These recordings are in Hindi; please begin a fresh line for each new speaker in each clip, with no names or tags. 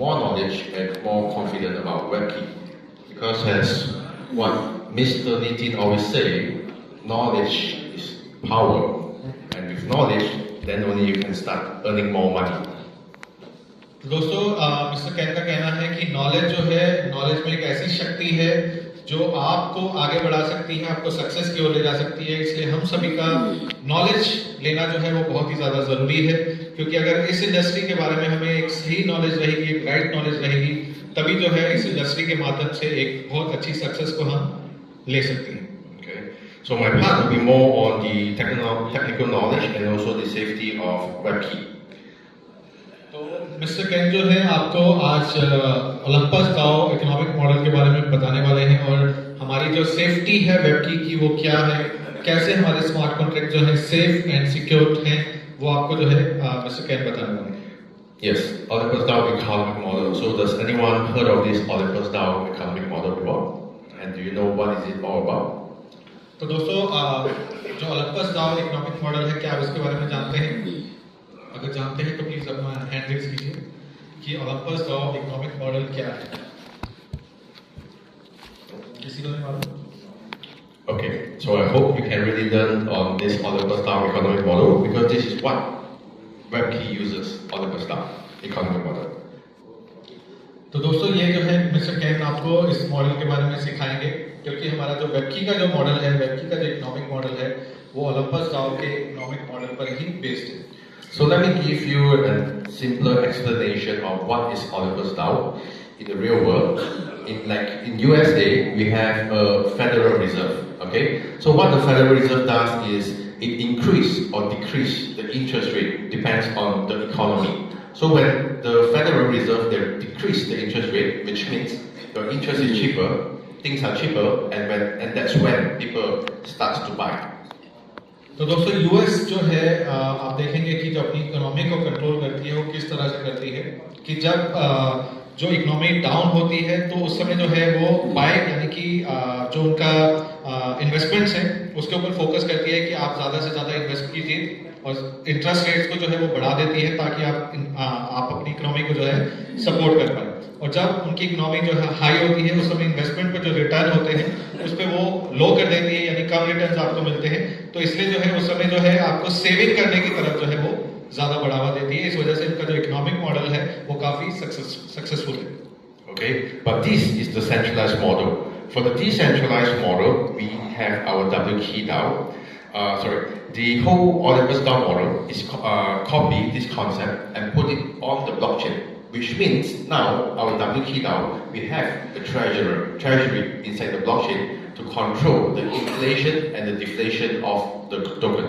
more knowledge and more confident about WebKey. Because as what Mr. Nitin always say, knowledge is power. And with knowledge, then only you can start earning more money.
तो दोस्तों मिस्टर कैन का कहना है कि नॉलेज जो है, नॉलेज में एक ऐसी शक्ति है जो आपको आगे बढ़ा सकती है, आपको सक्सेस की ओर ले जा सकती है। इसलिए हम सभी का नॉलेज लेना जो है वो बहुत ही ज्यादा जरूरी है, क्योंकि अगर इस इंडस्ट्री के बारे में हमें एक सही नॉलेज रहेगी, एक राइट नॉलेज रहेगी, तभी जो है इस इंडस्ट्री के माध्यम से एक बहुत अच्छी सक्सेस को हम ले सकते हैं।
So my part will be more on the technical knowledge and also the safety of WebKey.
तो मिस्टर कैन जो है आपको आज ओलंपस DAO इकोनॉमिक मॉडल के बारे में बताने वाले हैं, और हमारी जो सेफ्टी है WebKey की वो क्या है, कैसे हमारे स्मार्ट कॉन्ट्रैक्ट जो है सेफ एंड सिक्योर हैं, वो आपको जो है मिस्टर कैन बताने वाले हैं।
Yes, Olympus DAO economic model. So does anyone heard of this Olympus DAO economic model before? And do you know what is it all about?
तो दोस्तों जो ओलंपस DAO इकोनॉमिक मॉडल है, क्या आप इसके बारे में जानते हैं? अगर जानते हैं तो प्लीज अपना हैंड रेज कीजिए कि ओलंपस DAO इकोनॉमिक मॉडल क्या है। किसी को नहीं मालूम?
Okay, so I hope you can really learn on this Olympus DAO economic model, because this is what WebKey uses, Olympus DAO economic model.
तो दोस्तों ये जो है मिस्टर कैन आपको इस मॉडल के बारे में सिखाएंगे, क्योंकि हमारा जो WebKey का जो मॉडल है, WebKey का जो इकोनॉमिक मॉडल है, वो ओलंपस DAO के इकोनॉमिक मॉडल पर ही बेस्ड है।
So let me give you a simpler explanation of what is Olympus DAO in the real world. In USA, we have a Federal Reserve. Okay, so what the Federal Reserve does is it increase or decrease the interest rate depends on the economy. So when the Federal Reserve they decrease the interest rate, which means your interest is cheaper, things are cheaper, and that's when people start to buy.
तो दोस्तों यूएस जो है आप देखेंगे कि जो अपनी इकोनॉमी को कंट्रोल करती है वो किस तरह से करती है कि जब जो इकोनॉमी डाउन होती है तो उस समय जो है वो बाय यानी कि जो उनका इन्वेस्टमेंट्स हैं उसके ऊपर फोकस करती है कि आप ज़्यादा से ज़्यादा इन्वेस्ट कीजिए, और इंटरेस्ट रेट्स को जो है वो बढ़ा देती है ताकि आप अपनी इकोनॉमी को जो है सपोर्ट कर पाए। और जब उनकी इकोनॉमी जो है हाई होती है उस समय इन्वेस्टमेंट पर जो रिटर्न होते हैं उस पर वो लो कर देती है, यानी कम रिटर्न्स आपको मिलते हैं। तो इसलिए जो है उस समय जो है आपको सेविंग करने की तरफ जो है वो ज्यादा बढ़ावा देती है। इस वजह से इनका जो इकोनॉमिक मॉडल है वो काफी सक्सेसफुल है।
Okay, but this is the centralized model. For the decentralized model, we have our WebKey DAO. The whole Olympus DAO model is copy this concept and put it on the blockchain, which means now our WebKey DAO we have a treasury inside the blockchain to control the inflation and the deflation of the token.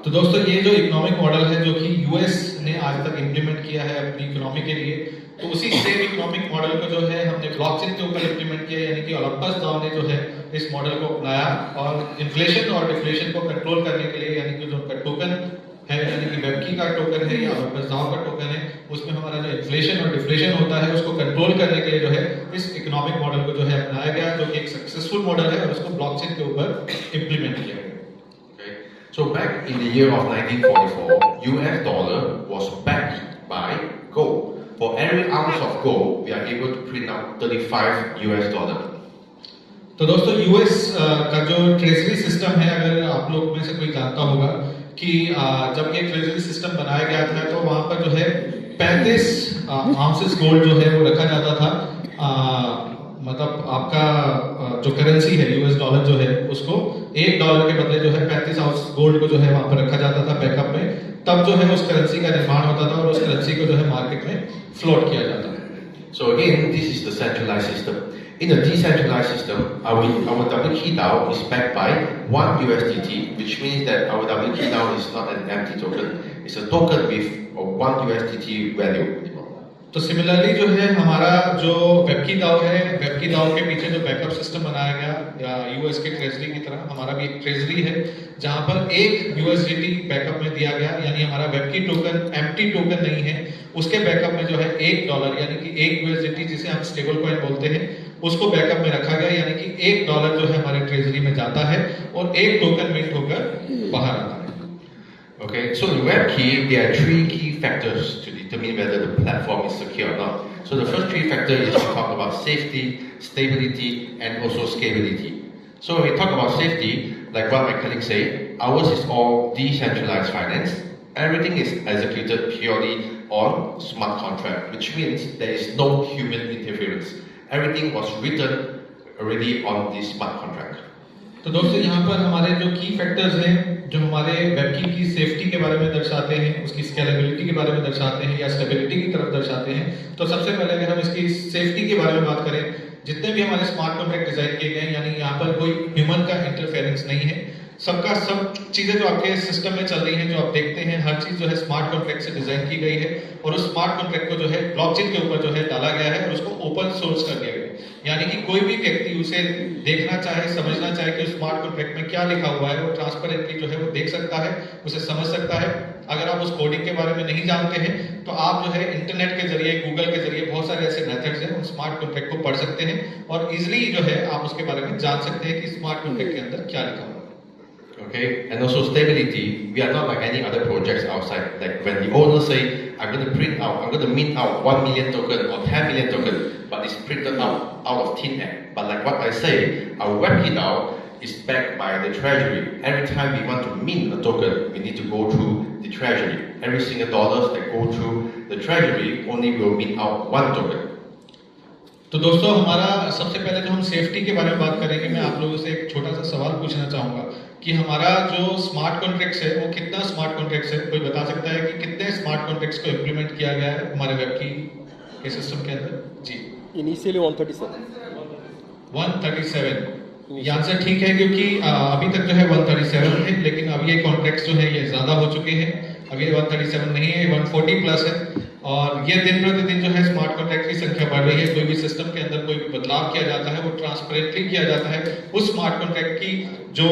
तो दोस्तों ये जो इकोनॉमिक मॉडल है जो कि यूएस ने आज तक इम्प्लीमेंट किया है अपनी इकोनॉमी के लिए, तो उसी सेम इकोनॉमिक मॉडल को जो है हमने ब्लॉकचेन के ऊपर इम्प्लीमेंट किया, यानी कि ओलंपस DAO ने जो है इस मॉडल को अपनाया और इन्फ्लेशन और डिफ्लेशन को कंट्रोल करने के लिए, यानी कि जो उनका टोकन है, यानी कि WebKey का टोकन है या ओलंपस DAO का टोकन है, उसमें हमारा जो इन्फ्लेशन और डिफ्लेशन होता है उसको कंट्रोल करने के लिए जो है इस इकोनॉमिक मॉडल को जो है अपनाया गया, जो कि एक सक्सेसफुल मॉडल है और उसको ब्लॉकचेन के ऊपर इम्प्लीमेंट किया गया।
So back in the year of 1944, US dollar was backed by gold. For every ounce of gold, we are able to print out 35 US dollar.
तो दोस्तों यूएस का जो ट्रेजरी सिस्टम है, अगर आप लोग में से कोई जानता होगा कि जब ये ट्रेजरी सिस्टम बनाया गया था तो वहां पर जो है 35 आउंसेस गोल्ड जो है वो रखा जाता था। मतलब आपका जो करेंसी है यूएस डॉलर जो है उसको $1 के बदले जो है 35 आउंस गोल्ड को जो है वहां पर रखा जाता था बैकअप में। तब जो है उस करेंसी का निर्माण होता था और उस करेंसी को जो है मार्केट में फ्लोट किया जाता है।
So again, this is the centralized system. In a decentralized system, our WebKey DAO is backed by 1 USDT, which means that our WebKey DAO is not an empty token. It's a token with 1 USDT value.
तो सिमिलरली जो है हमारा जो WebKey DAO है, WebKey DAO के पीछे जो बैकअप सिस्टम बनाया गया यूएस के ट्रेजरी की तरह हमारा भी एक ट्रेजरी है जहां पर 1 USDT बैकअप में दिया गया, यानी हमारा WebKey टोकन एम्प्टी टोकन नहीं है, उसके बैकअप में जो है $1 यानी कि 1 USDT जिसे हम स्टेबल कॉइन बोलते हैं उसको बैकअप में रखा गया, यानी कि $1 जो है हमारे ट्रेजरी में जाता है और 1 टोकन मिंट होकर बाहर आता है।
Okay, so in WebKey there are 3 key factors to the determine whether the platform is secure or not. So the first three factors is we talk about safety, stability, and also scalability. So when we talk about safety, like what my colleague said, ours is all decentralized finance. Everything is executed purely on smart contract, which means there is no human interference. Everything was written already on this smart contract.
तो दोस्तों यहाँ पर हमारे जो की फैक्टर्स हैं जो हमारे वेबकी की सेफ्टी के बारे में दर्शाते हैं, उसकी स्केलेबिलिटी के बारे में दर्शाते हैं या स्टेबिलिटी की तरफ दर्शाते हैं, तो सबसे पहले अगर हम इसकी सेफ्टी के बारे में बात करें, जितने भी हमारे स्मार्ट कॉन्ट्रैक्ट डिजाइन किए गए हैं, यानी यहाँ पर कोई ह्यूमन का इंटरफेरेंस नहीं है, सबका सब चीजें जो आपके सिस्टम में चल रही हैं, जो आप देखते हैं, हर चीज जो है स्मार्ट कॉन्ट्रैक्ट से डिजाइन की गई है और उस स्मार्ट कॉन्ट्रैक्ट को जो है ब्लॉकचेन के ऊपर जो है डाला गया है और उसको ओपन सोर्स कर दिया गया है, यानी कि कोई भी व्यक्ति उसे देखना चाहे, समझना चाहे कि उस स्मार्ट कॉन्ट्रैक्ट में क्या लिखा हुआ है, वो ट्रांसपेरेंटली जो है वो देख सकता है, उसे समझ सकता है। अगर आप उस कोडिंग के बारे में नहीं जानते हैं तो आप जो है इंटरनेट के जरिए, गूगल के जरिए बहुत सारे ऐसे मेथड्स हैं, उन स्मार्ट कॉन्ट्रैक्ट को पढ़ सकते हैं और इजिली जो है आप उसके बारे में जान सकते हैं कि स्मार्ट कॉन्ट्रैक्ट के अंदर क्या लिखा हुआ है।
Okay, and also stability. We are not like any other projects outside. Like when the owner say, I'm going to print out, I'm going to mint out 1 million token or 10 million token, but it's printed out of thin air. But like what I say, our WebKey DAO is backed by the treasury. Every time we want to mint a token, we need to go through the treasury. Every single dollars that go through the treasury only will mint out 1 token.
तो दोस्तों हमारा सबसे पहले जो हम सेफ्टी के बारे में बात करेंगे, मैं आप लोगों से एक छोटा सा सवाल पूछना चाहूंगा कि हमारा जो स्मार्ट कॉन्ट्रैक्ट्स है वो कितना स्मार्ट कॉन्ट्रैक्ट्स है, कोई बता सकता है कि कितने स्मार्ट कॉन्ट्रैक्ट्स को इम्प्लीमेंट किया गया है हमारे वेबकी के सिस्टम के अंदर? जी,
इनिशियली 137।
137 ये आंसर ठीक है, क्योंकि अभी तक जो है 137 थे, लेकिन अब ये कॉन्ट्रैक्ट्स जो है ये ज्यादा हो चुके हैं। अब ये 137 नहीं है, 140 प्लस है और ये दिन प्रतिदिन जो है स्मार्ट कॉन्ट्रैक्ट की संख्या बढ़ रही है। कोई भी सिस्टम के अंदर कोई भी बदलाव किया जाता है वो ट्रांसपेरेंटली किया जाता है। उस स्मार्ट कॉन्ट्रैक्ट की जो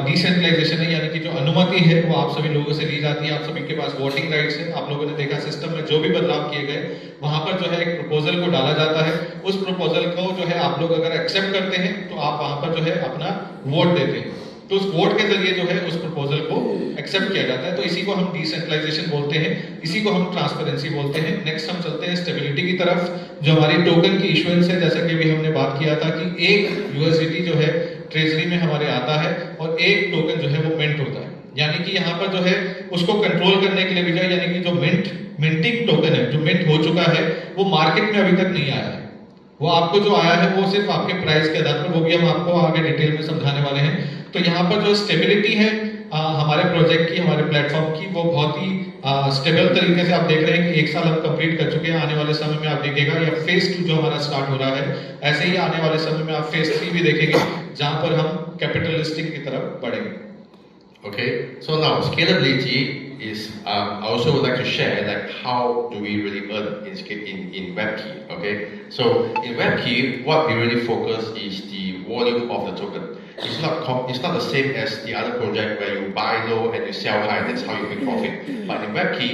डिसेंट्रलाइजेशन है, यानी कि जो अनुमति है, वो आप सभी लोगों से ली जाती है। आप सभी के पास वोटिंग राइट्स है। आप लोगों ने देखा सिस्टम में जो भी बदलाव किए गए वहां पर जो है एक प्रपोजल को डाला जाता है। उस प्रपोजल को जो है आप लोग अगर एक्सेप्ट करते हैं तो आप वहां पर जो है अपना वोट देते हैं, तो उस वोट के जरिए जो है उस प्रपोजल को एक्सेप्ट किया जाता है। तो इसी को हम डिसेंट्रलाइजेशन बोलते हैं, इसी को हम ट्रांसपेरेंसी बोलते हैं। नेक्स्ट हम चलते हैं स्टेबिलिटी की तरफ। जो हमारी टोकन की इशुएंस है, जैसा कि अभी हमने बात किया था कि एक यूएसडीटी जो है ट्रेजरी में हमारे आता है और एक टोकन जो है वो मिंट होता है, यानी कि यहाँ पर जो है उसको कंट्रोल करने के लिए भी, यानी कि जो मिंटिंग टोकन है, जो मिंट हो चुका है, वो मार्केट में अभी तक नहीं आया है। वो आपको जो आया है वो सिर्फ आपके प्राइस के आधार पर, वो भी हम आपको आगे डिटेल में समझाने वाले हैं। तो यहाँ पर जो स्टेबिलिटी है हमारे प्रोजेक्ट की, हमारे प्लेटफॉर्म की, वो बहुत ही स्टेबल तरीके से आप देख रहे हैं कि 1 साल हम कंप्लीट कर चुके हैं। आने वाले समय में आप देखेगा या फेज 2 जो हमारा स्टार्ट हो रहा है, ऐसे ही आने वाले समय में आप फेज 3 भी देखेंगे जहां पर हम कैपिटल लिस्टिंग की तरफ बढ़ेंगे।
Okay, so now scalability is I also would like to share like how do we really earn in WebKey. Okay, so in WebKey what we really focus is the volume of the token. It's not the same as the other project where you buy low and you sell high. That's how you make profit. But in WebKey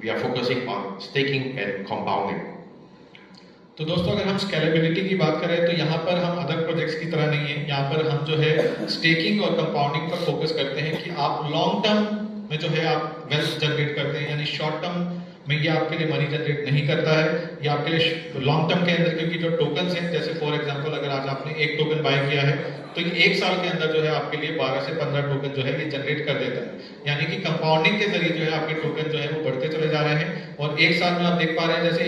we are focusing on staking and compounding.
तो दोस्तों अगर हम स्केलेबिलिटी की बात करें तो यहाँ पर हम अदर प्रोजेक्ट्स की तरह नहीं है। यहाँ पर हम जो है स्टेकिंग और कंपाउंडिंग पर फोकस करते हैं कि आप लॉन्ग टर्म में जो है आप वेल्थ जनरेट करते हैं, यानी शॉर्ट टर्म में ये आपके लिए मनी जनरेट नहीं करता है। ये आपके लिए लॉन्ग टर्म के अंदर, क्योंकि जो टोकन्स हैं, जैसे फॉर एग्जांपल अगर आज आपने एक टोकन बाय किया है तो ये 1 साल के अंदर जो है आपके लिए 12 से 15 टोकन जो है ये जनरेट कर देता है। यानी कि कंपाउंडिंग के जरिए जो है आपके टोकन जो है वो बढ़ते चले जा रहे हैं और 1 साल में आप देख पा रहे हैं, जैसे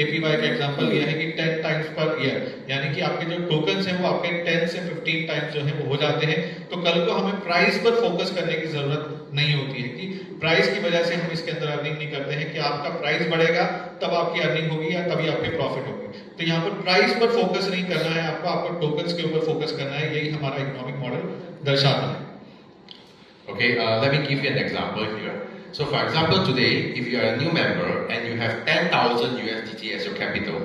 एपीवाई का एग्जांपल लिया है कि 10 टाइम्स पर ईयर, यानी कि आपके जो टोकन्स हैं वो आपके 10 से 15 टाइम्स जो है वो हो जाते हैं। तो कल को हमें प्राइस पर फोकस करने की जरूरत नहीं होती है कि प्राइस की वजह से हम इसके अंदर अर्निंग नहीं करते हैं कि आपका प्राइस बढ़ेगा तब आपकी अर्निंग होगी या तभी आपके प्रॉफिट होगी। तो यहाँ पर प्राइस पर फोकस नहीं करना है आपको टोकन्स के ऊपर फोकस करना है। यही हमारा इकोनॉमिक मॉडल दर्शाता है।
Okay, let me give you an example here. So for example, today, if you are a new member and you have 10,000 USDT as your capital,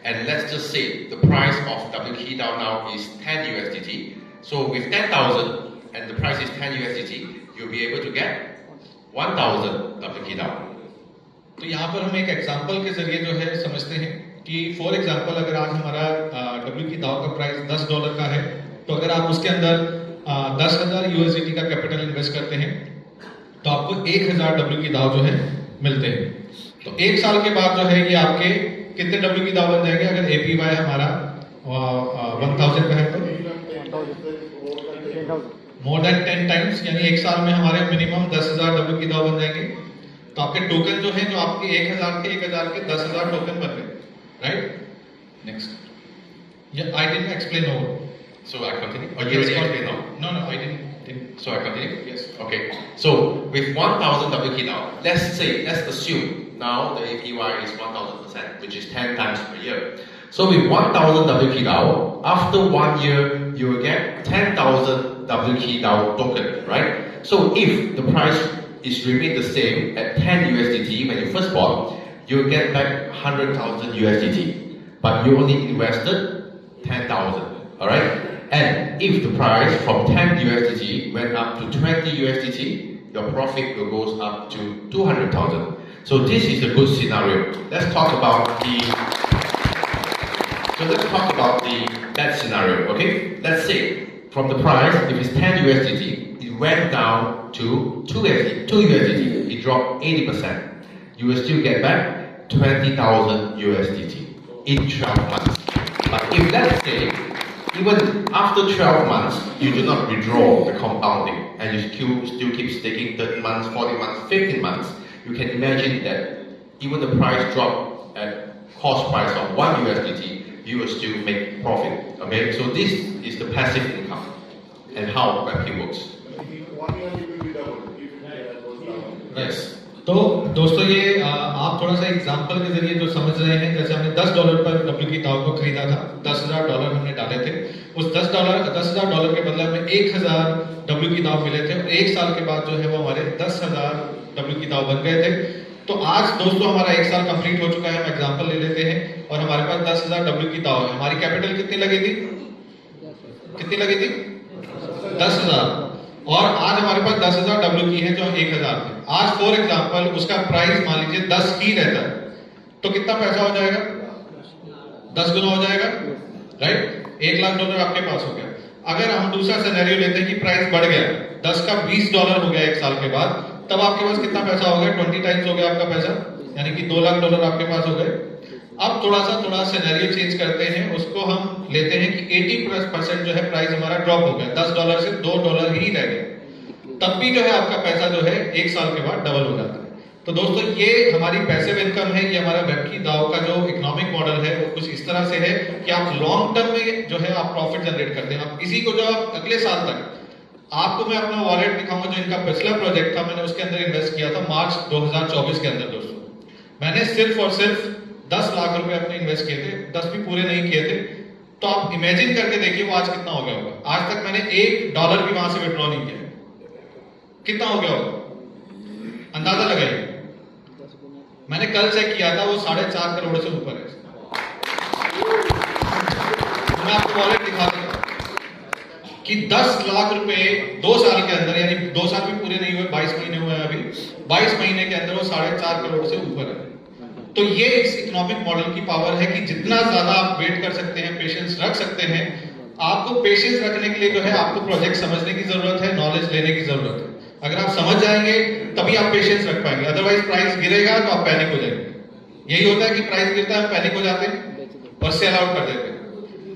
and let's just say the price of WKey DAO now is 10 USDT. So with 10,000 and the price is 10 USDT, you'll be able to get 1,000 WKey DAO.
तो यहाँ पर हम एक एग्जांपल के जरिए जो है समझते हैं कि फॉर एग्जांपल अगर आज हमारा WKey DAO का प्राइस $10 का है, तो अगर आप उसके अंदर 10,000 USDT का कैपिटल इन्वेस्ट करते हैं तो आपको 1,000 WKey DAO जो है मिलते हैं। तो एक साल के बाद जो है ये आपके कितने डब्ल्यू की दाव बन जाएंगे? अगर एपीवाई हमारा 1000 का है तो मोर देन 10 टाइम्स, यानी एक साल में हमारे मिनिमम 10,000 डब्ल्यू की दाव बन जाएंगे। तो आपके टोकन जो है, जो आपके 1000 के 10,000 टोकन बन गए, right? Next, I didn't explain over.
So I continue? Or
Yes,
you already explained now?
No, I didn't.
So I continue?
Yes.
Okay. So with 1,000 WK now, let's assume now the APY is 1,000%, which is 10 times per year. So with 1,000 WK now, after 1 year, you will get 10,000 WK now token, right? So if the price is remain the same at 10 USDT when you first bought, you will get back 100,000 USDT. But you only invested 10,000, alright? And if the price from 10 USDT went up to 20 USDT, your profit will goes up to 200,000. So this is a good scenario. Let's talk about that scenario, okay? Let's say from the price, if it's 10 USDT, it went down to 2 USDT. It dropped 80%. You will still get back 20,000 USDT in 12 months. But if let's say, even after 12 months, you do not withdraw the compounding and you still keep staking 30 months, 40 months, 15 months, you can imagine that even the price drop at cost price of 1 USDT, you will still make profit. Okay, so this is the passive income and how Web3 works.
Yes. तो दोस्तों ये आप थोड़ा सा एग्जांपल के जरिए जो समझ रहे हैं, जैसे हमने $10 पर डब्ल्यू की दाव को खरीदा था, $10,000 हमने डाले थे, उस $10,000 के बदले में 1,000 डब्ल्यू की दाव मिले थे और एक साल के बाद जो है वो हमारे 10,000 डब्ल्यू की दाव बन गए थे। तो आज दोस्तों हमारा एक साल कंप्लीट हो चुका है, हम एग्जांपल ले लेते हैं और हमारे पास 10,000 डब्ल्यू की दाव है। हमारी कैपिटल कितनी लगी थी? 10,000। और आज हमारे पास 10,000 डब्ल्यू की है जो 1,000 थे। आज फॉर एग्जांपल उसका प्राइस मान लीजिए 10 ही रहता है, तो कितना पैसा हो जाएगा? 10 गुना हो जाएगा, राइट? $1,00,000 आपके पास हो गया। अगर हम दूसरा सिनेरियो लेते हैं कि प्राइस बढ़ गया, 10 का $20 हो गया एक साल के बाद, तब आपके पास कितना पैसा हो गया? 20 टाइम्स हो गया आपका पैसा, यानी कि $2,00,000 आपके पास हो गए। अब थोड़ा सिनेरियो चेंज करते हैं, उसको हम लेते हैं कि 80% जो है प्राइस हमारा ड्रॉप हो गया, $10 से $2 ही रह गए, तब भी जो है आपका पैसा जो है एक साल के बाद डबल हो जाता है। तो दोस्तों ये हमारी पैसिव इनकम है, ये हमारा वेब3 दाव का जो इकोनॉमिक मॉडल है वो कुछ इस तरह से है कि आप लॉन्ग टर्म में जो है आप प्रॉफिट जनरेट करते हैं। आप इसी को जो आप अगले साल तक, आपको मैं अपना वॉलेट दिखाऊंगा जो इनका पिछला प्रोजेक्ट था, मैंने उसके अंदर इन्वेस्ट किया था मार्च 2024 के अंदर। दोस्तों मैंने सिर्फ और सिर्फ 10 लाख रुपए अपने इन्वेस्ट किए थे, 10 भी पूरे नहीं किए थे। तो आप इमेजिन करके देखिए वो आज कितना हो गया होगा। आज तक मैंने $1 भी वहां से विड्रॉ नहीं किया, कितना हो गया होगा? अंदाजा लगाइए। मैंने कल चेक किया था, वो 4.5 करोड़ से ऊपर है। मैं आपको वॉलेट दिखा दूंगा कि 10 लाख रुपए 2 साल के अंदर, यानी 2 साल भी पूरे नहीं हुए, 22 महीने हुए हैं अभी, 22 महीने के अंदर वो 4.5 करोड़ से ऊपर है। तो ये इस इकोनॉमिक मॉडल की पावर है कि जितना ज्यादा आप वेट कर सकते हैं, पेशेंस रख सकते हैं। आपको पेशेंस रखने के लिए जो है आपको प्रोजेक्ट समझने की जरूरत है, नॉलेज लेने की जरूरत है। अगर आप समझ जाएंगे तभी आप पेशेंस रख पाएंगे, अदरवाइज प्राइस गिरेगा तो आप पैनिक हो जाएंगे। यही होता है कि प्राइस गिरता है, पैनिक हो जाते हैं और सेल आउट कर देते हैं।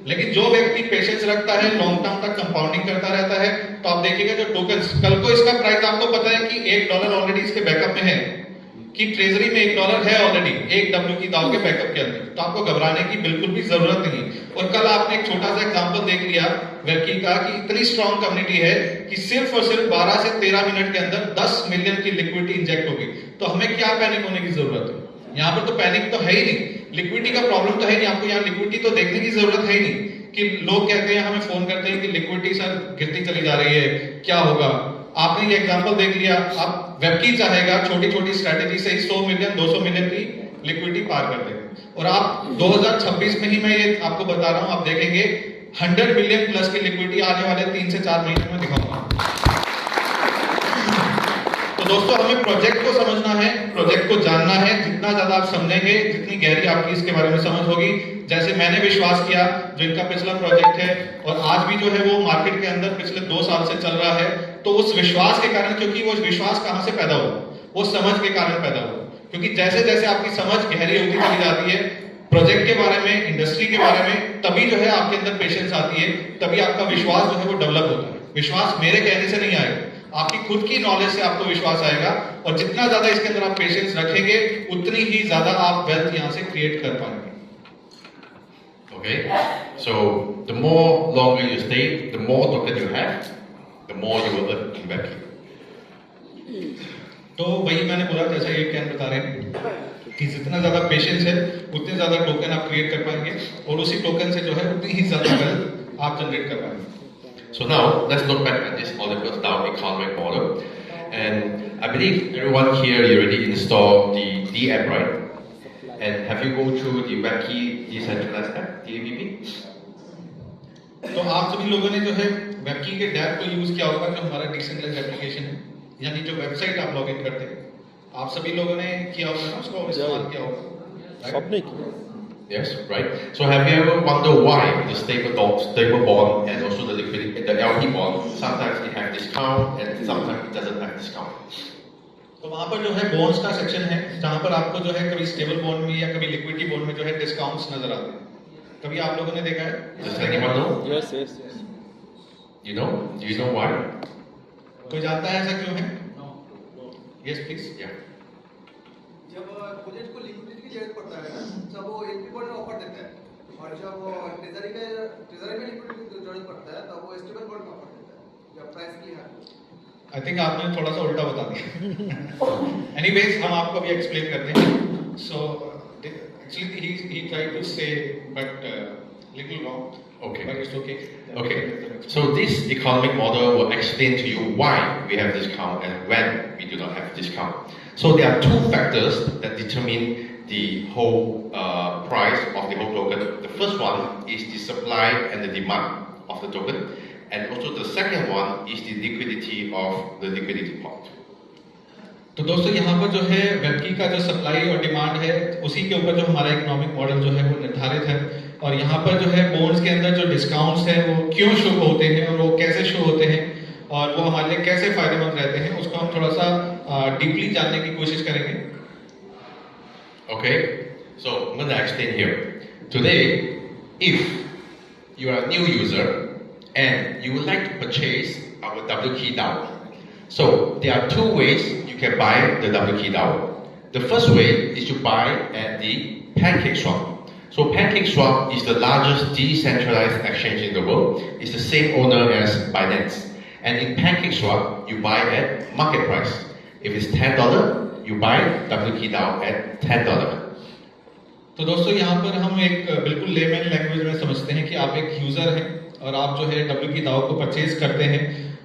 लेकिन जो व्यक्ति पेशेंस रखता है, लॉन्ग टर्म तक कंपाउंडिंग करता रहता है, तो आप देखिएगा जो टोकन्स, कल को इसका प्राइस आपको पता है कि $1 ऑलरेडी इसके बैकअप में है, कि ट्रेजरी में $1 है ऑलरेडी, 1 डब्ल्यू की दाव के बैकअप के अंदर, तो आपको घबराने की बिल्कुल भी जरूरत नहीं। और कल आपने एक छोटा सा एग्जांपल देख लिया वेब3 का कि इतनी स्ट्रॉन्ग कम्युनिटी है कि सिर्फ और सिर्फ 12 से 13 मिनट के अंदर 10 मिलियन की लिक्विडिटी इंजेक्ट होगी। तो हमें क्या पैनिक होने की जरूरत है? यहाँ पर तो पैनिक तो है ही नहीं, लिक्विडिटी का प्रॉब्लम तो है नहीं, आपको यहाँ लिक्विडिटी तो देखने की जरूरत है ही नहीं। कि लोग कहते हैं, हमें फोन करते हैं कि लिक्विडिटी सर गिरती चली जा रही है, क्या होगा? आपने ये एग्जांपल देख लिया। अब वेब3 चाहेगा छोटी छोटी स्ट्रेटेजी से 100 मिलियन 200 मिलियन की लिक्विडिटी पार कर देगा। और आप 2026 में ही, मैं ये आपको बता रहा हूं, आप देखेंगे 100 मिलियन प्लस की लिक्विडिटी आने वाले 3 से 4 महीने में दिखाऊंगा। तो दोस्तों हमें प्रोजेक्ट को समझना है, प्रोजेक्ट को जानना है। जितना ज्यादा आप समझेंगे, जितनी गहरी आपकी इसके बारे में समझ होगी, जैसे मैंने विश्वास किया जो इनका पिछला प्रोजेक्ट है और आज भी जो है वो मार्केट के अंदर पिछले 2 साल से चल रहा है, तो उस विश्वास के कारण, क्योंकि वो विश्वास कहां से पैदा हुआ? वो समझ के कारण पैदा हुआ। क्योंकि जैसे जैसे आपकी समझ गहरी होती चली जाती है प्रोजेक्ट के बारे में, इंडस्ट्री के बारे में, तभी जो है आपके अंदर पेशेंस आती है, तभी आपका विश्वास जो है वो डेवलप होता है। विश्वास मेरे कहने से नहीं आएगा, आपकी खुद की नॉलेज से आपको विश्वास आएगा, और जितना ज्यादा इसके अंदर आप पेशेंस रखेंगे उतनी ही ज्यादा आप वेल्थ यहाँ से क्रिएट कर पाएंगे।
Okay, so the more longer you stay, the more token you have, the more you will earn in Web3.
तो वही मैंने बोला, जैसा ये कैन बता रहे हैं कि जितना ज्यादा पेशेंस है उतने ज्यादा टोकन आप क्रिएट कर पाएंगे, और उसी टोकन से जो है उतनी ही ज्यादा वेल्थ आप जनरेट कर पाएंगे।
So now let's look back at this Olympus DAO economic model, and I believe everyone here you already installed the D app, right? And have you go through the Webkey decentralized app, DApp?
तो आप सभी लोगों ने जो है वेबकी के डैप को यूज किया होगा, जो हमारा डिसेंट्रलाइज्ड एप्लीकेशन है, यानी जो वेबसाइट आप लॉगिन करते हैं, आप सभी लोगों ने किया होगा ना, उसको इस्तेमाल किया होगा, सबने किया।
Yes, right. So have you ever wondered why the stable bond and also the liquidity, the LT bond, sometimes it have discount and sometimes it doesn't have discount?
तो वहाँ पर जो है बॉन्ड्स का सेक्शन है, जहाँ पर आपको जो है कभी स्टेबल बॉन्ड में या कभी लिक्विडिटी बॉन्ड में जो है डिस्काउंट्स नजर आते हैं। कभी आप लोगों ने देखा है?
Does anyone know?
Yes, yes, yes.
You know? Do you know why?
कोई जानता है ऐसा क्यों है? Yes, please.
Yeah.
जब प्रोजेक्ट को लिक्विडिटी की जरूरत पड़ता है ना, तब वो एलपी बॉन्ड में ऑफर देता है, और जब ट्रेजरी में लिक्विडिटी की जरूरत पड़ता है तब वो स्टेबल बॉन्ड में ऑफर देता है। जब प्राइस की है,
आई थिंक आपने थोड़ा सा उल्टा बता दिया। एनीवेज, हम आपको अभी एक्सप्लेन करते हैं। So actually he tried to say but little wrong.
Okay.
But it's okay.
Okay. So this economic model will explain to you why we have discount and when we do not have discount. So there are two factors that determine the whole price of the whole token. The first one is the supply and the demand of the token, and also the second one is the liquidity of the liquidity pot.
तो दोस्तों यहाँ पर जो है वेबकी का जो सप्लाई और डिमांड है, उसी के ऊपर जो हमारा इकोनॉमिक मॉडल जो है वो निर्धारित है, और यहाँ पर जो है बॉन्ड्स के अंदर जो डिस्काउंट्स हैं वो क्यों शो होते हैं और वो कैसे शो होते हैं और वो हमारे लिए कैसे फायदेमंद रहते हैं, उसको हम थोड़ा सा डीपली जानने की कोशिश करेंगे।
Okay, so I'm going to explain here. Today, if you are a new user and you would like to purchase our WKey DAO, so there are two ways you can buy the WKey DAO. The first way is to buy at the PancakeSwap. So PancakeSwap is the largest decentralized exchange in the world. It's the same owner as Binance. And in PancakeSwap, you buy at market price. If it's $10, you buy WKey DAO at $10.
तो दोस्तों यहाँ पर हम एक बिल्कुल लेमैन लैंग्वेज में समझते हैं कि आप एक यूजर हैं और आप जो है WKey DAO को परचेज करते हैं।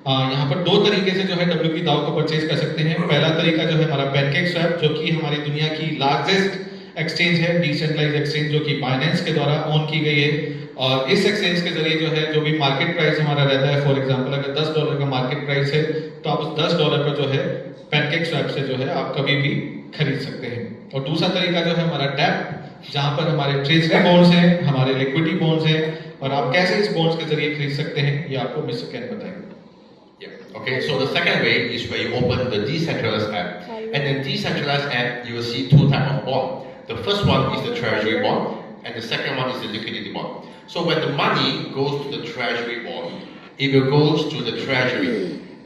यहाँ पर दो तरीके से जो है WKey DAO को परचेज कर सकते हैं। पहला तरीका जो है हमारा PancakeSwap, जो कि हमारी दुनिया की लार्जेस्ट एक्सचेंज है, डिसेंट्रलाइज्ड एक्सचेंज, जो कि बाइनेंस के द्वारा ऑन की गई है। और इस एक्सचेंज के जरिए जो है जो भी मार्केट प्राइस हमारा रहता है, फॉर एग्जांपल अगर $10 का मार्केट प्राइस है तो आप उस $10 पर जो है PancakeSwap से जो है आप कभी भी खरीद सकते हैं। और दूसरा तरीका जो है हमारा डैप, जहां पर हमारे ट्रेजरी बॉन्ड्स हैं, हमारे लिक्विडिटी बॉन्ड्स हैं, और आप कैसे इस बॉन्ड्स के जरिए खरीद सकते हैं ये आपको मिस्टर कैन बताएंगे।
Yeah. Okay, so the second way is where you open the decentralized app. And in decentralized app, you will see two types of bond. The first one is the treasury bond, and the second one is the liquidity bond. So when the money goes to the treasury bond, it will goes to the treasury.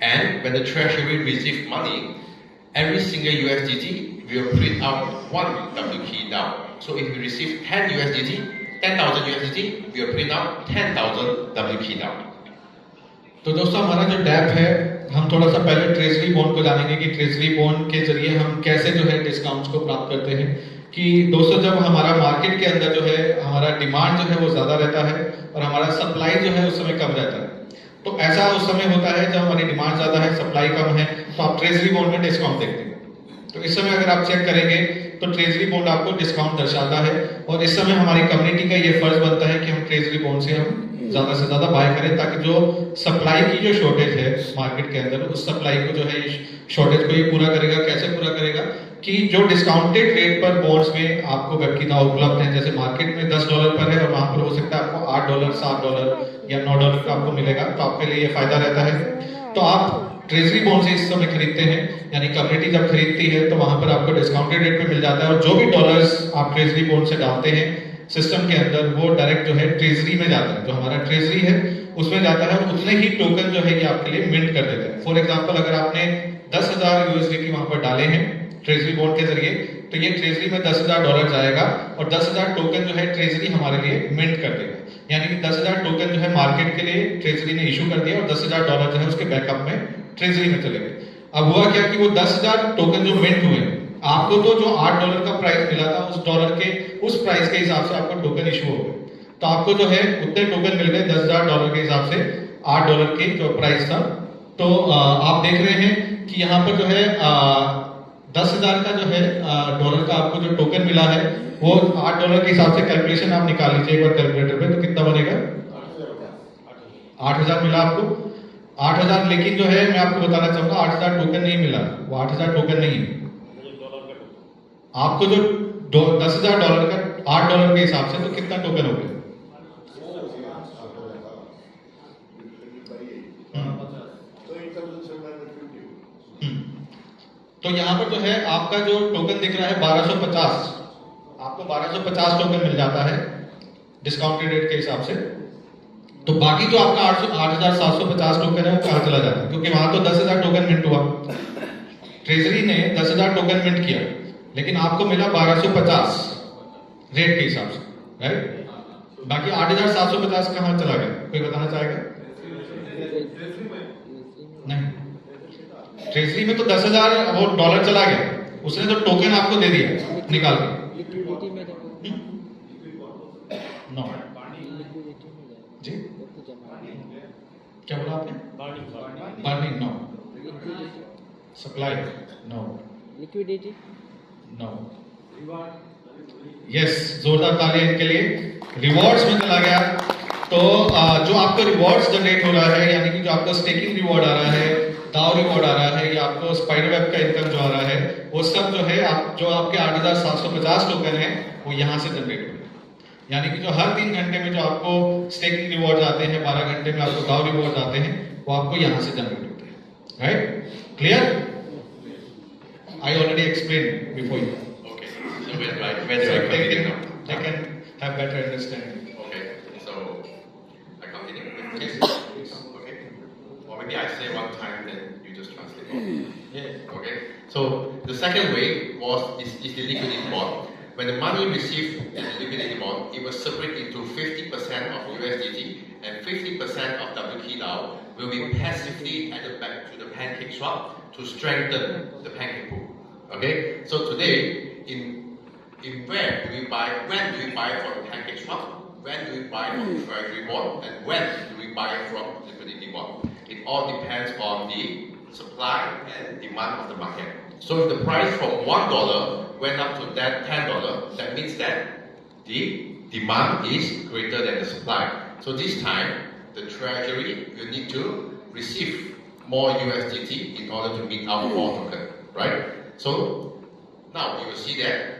And when the treasury receives money, every single USDT will print out one WKey DAO. So if you receive 10 USDT, 10,000 USDT, will print out 10,000 WKey DAO.
तो दोस्तों हमारा जो डैप है, हम थोड़ा सा पहले ट्रेजरी बॉन्ड को जानेंगे कि ट्रेजरी बॉन्ड के जरिए हम कैसे जो है डिस्काउंट्स को प्राप्त करते हैं। कि दोस्तों जब हमारा मार्केट के अंदर जो है हमारा डिमांड जो है वो ज्यादा रहता है और हमारा सप्लाई जो है उस समय कम रहता है, तो ऐसा उस समय होता है जब हमारी डिमांड ज्यादा है, सप्लाई कम है, तो आप ट्रेजरी बॉन्ड में डिस्काउंट देखते हैं। तो इस समय अगर आप चेक करेंगे तो ट्रेजरी बॉन्ड आपको डिस्काउंट दर्शाता है, और इस समय हमारी कम्युनिटी का ये फर्ज बनता है कि हम ट्रेजरी बॉन्ड से हम ज्यादा से ज्यादा बाय करें, ताकि जो सप्लाई की जो शॉर्टेज है मार्केट के अंदर, उस सप्लाई को जो है शॉर्टेज को ये पूरा करेगा। कैसे पूरा करेगा कि जो डिस्काउंटेड रेट पर बॉन्ड्स में आपको WKey DAO उपलब्ध है, जैसे मार्केट में $10 पर है और वहां पर हो सकता है आपको $8, $7 या $9 का आपको मिलेगा, तो आपके लिए ये फायदा रहता है। तो आप ट्रेजरी बॉन्ड से इस समय खरीदते हैं, यानी कम्युनिटी जब खरीदती है तो वहां पर आपको डिस्काउंटेड रेट पे मिल जाता है, और जो भी डॉलर्स आप ट्रेजरी बॉन्ड से डालते हैं सिस्टम के अंदर वो डायरेक्ट जो है ट्रेजरी में जाता है, जो हमारा ट्रेजरी है उसमें जाता है, और उतने ही टोकन जो है ये आपके लिए मिंट कर देता है। फॉर एग्जांपल अगर आपने 10,000 यूएसडी वहां पर डाले हैं ट्रेजरी बॉन्ड के जरिए, तो ये ट्रेजरी में $10,000 जाएगा और 10,000 टोकन जो है ट्रेजरी हमारे लिए मिंट कर देगा। यानी कि 10,000 टोकन जो है मार्केट के लिए ट्रेजरी ने इशू कर दिया और $10,000 जो है उसके बैकअप में ट्रेजरी में चले गए। अब हुआ क्या कि वो 10,000 टोकन जो मिंट हुए, आपको तो जो $8 का प्राइस मिला था उस डॉलर के उस प्राइस के हिसाब से आपको टोकन इशू हो गए, तो आपको जो है उतने टोकन मिल गए $10,000 के हिसाब से $8 की जो प्राइस था। तो आप देख रहे हैं कि यहाँ पर जो है 10,000 का जो है डॉलर का आपको जो टोकन मिला है वो $8 के हिसाब से कैलकुलेशन आप निकाल लीजिए एक बार कैलकुलेटर पे, तो कितना बनेगा? 8,000 मिला आपको। 8,000, लेकिन जो है मैं आपको बताना चाहूंगा 8,000 टोकन नहीं मिला, वो 8,000 टोकन नहीं है। आपको जो $10,000 का $8 के हिसाब से तो कितना टोकन हो गया? तो यहाँ पर जो है आपका जो टोकन दिख रहा है 1250, आपको 1250 टोकन मिल जाता है डिस्काउंटेड रेट के हिसाब से। तो बाकी जो आपका 8,750 टोकन है वो कहाँ चला जाता है, क्योंकि वहां तो 10,000 टोकन मिंट हुआ, ट्रेजरी ने 10,000 टोकन मिंट किया, लेकिन आपको मिला 1250 रेट के हिसाब से, राइट? बाकी 8,750 कहाँ चला गया, कोई बताना चाहेगा? नहीं, ट्रेजरी में तो 10,000 वो डॉलर चला गया, उसने तो टोकन आपको दे दिया निकाल के।
लिक्विडिटी में
नो जी, क्या बोला आपने? Burning no, supply no,
liquidity
no, yes, जोरदार ताली इनके लिए। रिवॉर्ड्स में चला गया, तो जो आपको रिवॉर्ड्स जनरेट हो रहा है, यानी कि जो आपको स्टेकिंग रिवॉर्ड आ रहा है, दाव रिवॉर्ड आ रहा है, या आपको स्पाइडर वेब का इनकम जो आ रहा है, वो सब जो है जो आपके 8,750 टोकन है वो यहाँ से जनरेट हो रहे हैं। यानी कि जो हर 3 घंटे में जो आपको स्टेकिंग रिवॉर्ड आते हैं, 12 घंटे में आपको दाव रिवॉर्ड आते हैं, वो आपको यहाँ से जनरेट होते हैं, right? Clear? I already explain before you.
Okay. So where do I continue now?
They can have better understanding.
Okay. So I continue.
Yes.
Okay. Or maybe I say one time, then you just translate.
Yes.
Okay. So the second way is the liquidity bond. When the money received in the liquidity bond, it was separated into 50% of USDT and 50% of WKDAO will be passively added back to the Pancake swap to strengthen the Pancake pool. Okay. So today, in where do we buy? When do we buy from Pancake swap? When do we buy from Treasury bond? And when do we buy from liquidity bond? It all depends on the supply and demand of the market. So if the price from $1 went up to that $10, that means that the demand is greater than the supply. So this time, the treasury will need to receive more USDT in order to meet our more token, right? So now you will see that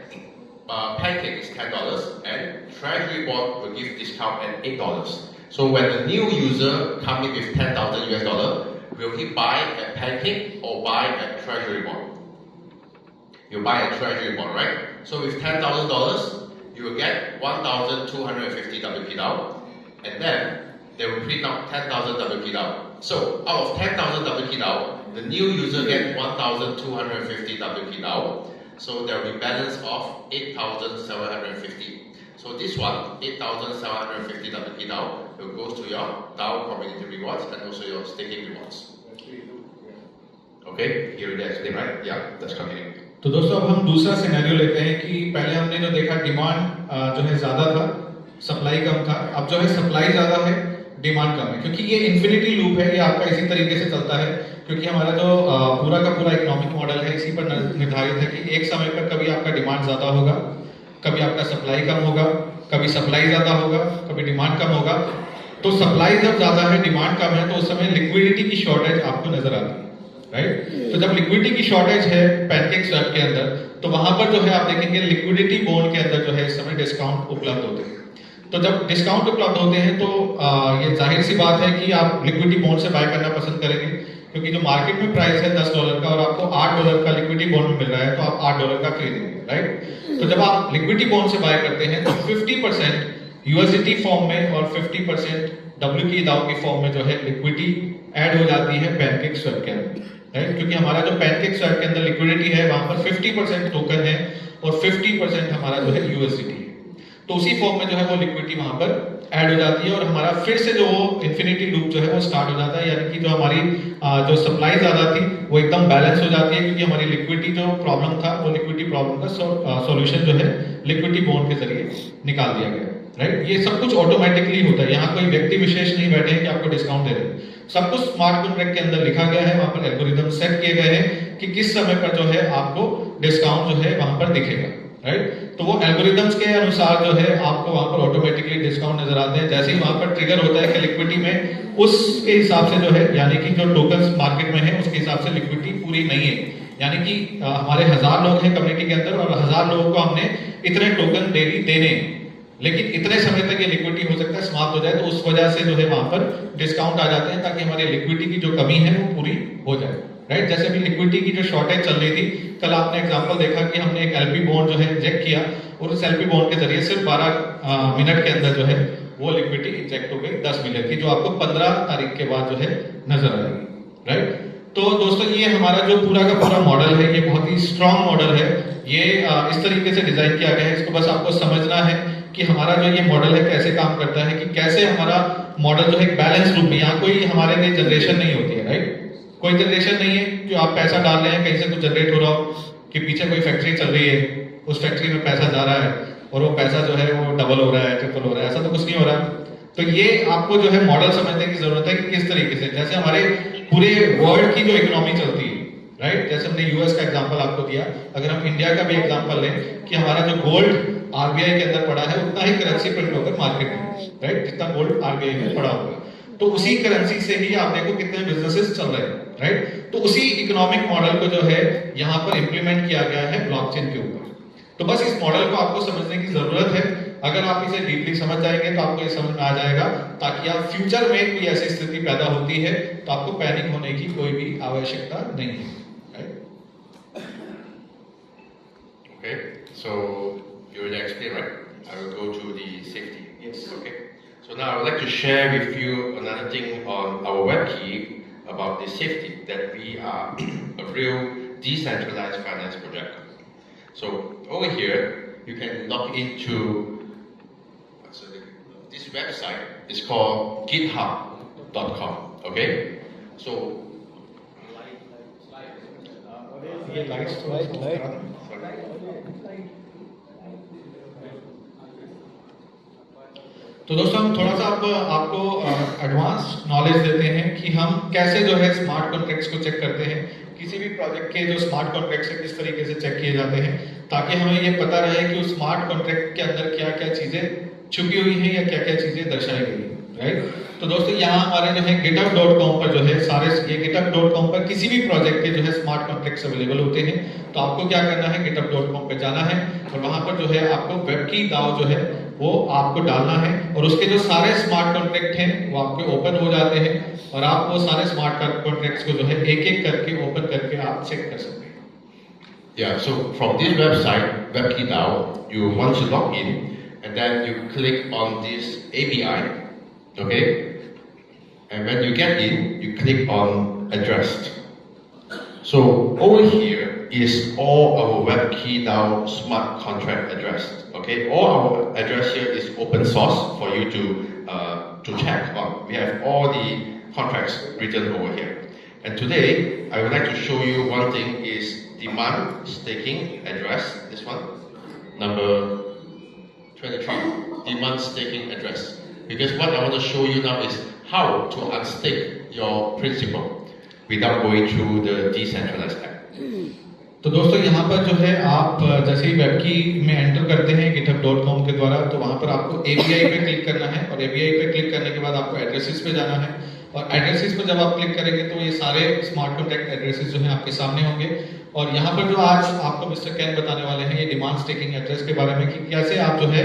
Pancake is $10 and treasury bond will give discount at $8. So when a new user come in with $10,000, will he buy a Pancake or buy a treasury bond? You buy a treasury bond, right? So with $10,000, you will get 1,250 WPDAO, and then they will print out 10,000 WPDAO. So out of 10,000 WPDAO, the new user get 1,250 WPDAO. So there will be balance of 8,750. So this one, 8,750 WPDAO, will go to your DAO community rewards and also your staking rewards. Okay, here it is, right? Yeah, let's continue.
तो दोस्तों अब हम दूसरा सिनेरियो लेते हैं कि पहले हमने जो देखा डिमांड जो है ज्यादा था, सप्लाई कम था। अब जो है सप्लाई ज्यादा है, डिमांड कम है, क्योंकि ये इन्फिनिटी लूप है, ये आपका इसी तरीके से चलता है, क्योंकि हमारा जो पूरा का पूरा इकोनॉमिक मॉडल है इसी पर निर्धारित है कि एक समय पर कभी आपका डिमांड ज्यादा होगा, कभी आपका सप्लाई कम होगा, कभी सप्लाई ज्यादा होगा, कभी डिमांड कम होगा। तो सप्लाई जब ज्यादा है, डिमांड कम है, तो उस समय लिक्विडिटी की शॉर्टेज आपको नजर आती है, राइट? तो जब लिक्विडिटी की शॉर्टेज है पैनकेक स्वैप के अंदर, तो वहां पर जो है आप देखेंगे लिक्विडिटी बॉन्ड के अंदर जो है इस समय डिस्काउंट उपलब्ध होते हैं। तो जब डिस्काउंट उपलब्ध होते हैं तो ये जाहिर सी बात है कि आप लिक्विडिटी बॉन्ड से बाय करना पसंद करेंगे, क्योंकि जो मार्केट में प्राइस है $10 का और आपको $8 का लिक्विडिटी बॉन्ड में मिल रहा है तो आप $8 का खरीदेंगे, राइट। तो जब आप लिक्विडिटी बॉन्ड से बाय करते हैं तो 50% यूएसडीटी फॉर्म में और 50% WT की फॉर्म में जो है लिक्विडिटी ऐड हो जाती है पैनकेक स्वैप के अंदर, राइट। क्योंकि हमारा जो पैनकेक स्वैप के अंदर लिक्विडिटी है वहां पर 50% टोकन है और 50% हमारा जो है यूएसडीटी है, तो उसी फॉर्म में जो है वो लिक्विडिटी वहां पर ऐड हो जाती है और हमारा फिर से जो इन्फिनिटी लूप जो है वो स्टार्ट हो जाता है, यानी कि जो हमारी जो सप्लाई ज्यादा थी वो एकदम बैलेंस हो जाती है, क्योंकि हमारी लिक्विडिटी जो प्रॉब्लम था वो लिक्विडिटी प्रॉब्लम का सॉल्यूशन जो है लिक्विडिटी बॉन्ड के जरिए निकाल दिया गया, राइट। ये सब कुछ ऑटोमेटिकली होता है, यहाँ कोई व्यक्ति विशेष नहीं बैठे हैं कि आपको डिस्काउंट दे रहे हैं, सब कुछ स्मार्ट कॉन्ट्रैक्ट के अंदर लिखा गया है, वहां पर एल्गोरिदम सेट किए गए हैं कि किस समय पर जो है आपको डिस्काउंट जो है वहां पर दिखेगा, राइट। तो वो एल्गोरिदम्स के अनुसार जो है आपको वहां पर ऑटोमेटिकली डिस्काउंट नजर आते हैं, जैसे ही वहां पर ट्रिगर होता है कि लिक्विडिटी में उसके हिसाब से जो है, यानी कि जो टोकन्स मार्केट में है उसके हिसाब से लिक्विडिटी पूरी नहीं है, यानी कि हमारे 1000 लोग हैं कम्युनिटी के अंदर और 1000 लोगों को हमने इतने टोकन डेली देने, लेकिन इतने समय तक ये लिक्विडिटी हो सकता है समाप्त हो जाए, तो उस वजह से जो है वहां पर डिस्काउंट आ जाते हैं ताकि हमारी लिक्विडिटी की जो कमी है वो पूरी हो जाए, राइट। जैसे अभी लिक्विडिटी की जो शॉर्टेज चल रही थी, कल आपने एग्जांपल देखा कि हमने एक एलपी बॉन्ड जो है इंजेक्ट किया और उस एलपी बॉन्ड के जरिए सिर्फ 12 मिनट के अंदर जो है वो लिक्विडिटी इंजेक्ट हो गई 10 मिलियन की, जो आपको 15 तारीख के बाद जो है नजर आएगी, राइट। तो दोस्तों ये हमारा जो पूरा का पूरा मॉडल है ये बहुत ही स्ट्रॉन्ग मॉडल है, ये इस तरीके से डिजाइन किया गया है, इसको बस आपको समझना है कि हमारा जो ये मॉडल है कैसे काम करता है, कि कैसे हमारा मॉडल जो है एक बैलेंस रूप में, यहाँ कोई हमारे लिए जनरेशन नहीं होती है, राइट। कोई जनरेशन नहीं है कि आप पैसा डाल रहे हैं कहीं से कुछ जनरेट हो रहा हो, कि पीछे कोई फैक्ट्री चल रही है उस फैक्ट्री में पैसा जा रहा है और वो पैसा जो है वो डबल हो रहा है, ट्रिपल हो रहा है, ऐसा तो कुछ नहीं हो रहा। तो ये आपको जो है मॉडल समझने की जरूरत है कि किस तरीके से, जैसे हमारे पूरे वर्ल्ड की जो इकोनॉमी चलती है, राइट, जैसे हमने यूएस का एग्जांपल आपको दिया, अगर हम इंडिया का भी एग्जांपल लें कि हमारा जो गोल्ड आरबीआई के अंदर पड़ा है उतना ही करेंसी प्रिंट होकर मार्केट में, राइट, जितना गोल्ड आरबीआई में पड़ा होगा, तो उसी करेंसी से ही आप देखो कितने बिजनेसेस चल रहे हैं, राइट। तो उसी इकोनॉमिक मॉडल को जो है यहाँ पर इंप्लीमेंट किया गया है ब्लॉकचेन के ऊपर। तो बस इस मॉडल को आपको समझने की जरूरत है, अगर आप इसे डीपली समझ जाएंगे तो आपको ये समझ में आ जाएगा, ताकि आप फ्यूचर में कोई ऐसी स्थिति पैदा होती है तो आपको पैनिक होने की कोई भी आवश्यकता नहीं है, right.
Okay, so you already explained, right? I will go to the safety.
Yes.
Okay. So now I would like to share with you another thing on our web key about the safety, that we are a real decentralized finance project. So over here, you can log into this website is called github.com. Okay. So
तो दोस्तों हम थोड़ा सा अब आपको एडवांस नॉलेज देते हैं कि हम कैसे जो है स्मार्ट कॉन्ट्रैक्ट्स को चेक करते हैं, किसी भी प्रोजेक्ट के जो स्मार्ट कॉन्ट्रैक्ट्स है किस तरीके से चेक किए जाते हैं, ताकि हमें ये पता रहे कि उस स्मार्ट कॉन्ट्रैक्ट के अंदर क्या क्या चीजें छुपी हुई हैं या क्या क्या चीजें दर्शाई गई हैं, राइट। तो दोस्तों यहाँ हमारे जो है github.com पर जो है सारे ये github.com पर किसी भी प्रोजेक्ट के जो है स्मार्ट कॉन्ट्रैक्ट्स अवेलेबल होते हैं, तो आपको क्या करना है, github.com पे जाना है और वहां पर जो है आपको वेब की DAO जो है वो आपको डालना है और उसके जो सारे स्मार्ट कॉन्ट्रैक्ट हैं वो आपके ओपन हो जाते हैं और आप वो सारे स्मार्ट कॉन्ट्रैक्ट्स को जो है एक एक करके ओपन करके आप चेक कर सकते हैं।
yeah, so from this website, WebKey.DAO, you once you log in and then you click on this API, okay, and when you get in, you click on addressed. So over here is all our WebKey.DAO smart contract address. Okay, all our address here is open source for you to check on. We have all the contracts written over here. And today I would like to show you one thing is demand staking address. This one, number 23, demand staking address. Because what I want to show you now is how to unstake your principal without going through the decentralized app.
तो दोस्तों यहाँ पर जो है आप जैसे ही वेबकी में एंटर करते हैं github.com के द्वारा, तो वहाँ पर आपको API पे क्लिक करना है और API पे क्लिक करने के बाद आपको एड्रेसेस पे जाना है और एड्रेसेस पे जब आप क्लिक करेंगे तो ये सारे स्मार्ट कॉन्ट्रैक्ट एड्रेसेस जो हैं आपके सामने होंगे। और यहाँ पर जो आज आपको मिस्टर कैन बताने वाले हैं ये डिमांड स्टेकिंग एड्रेस के बारे में कि कैसे आप जो है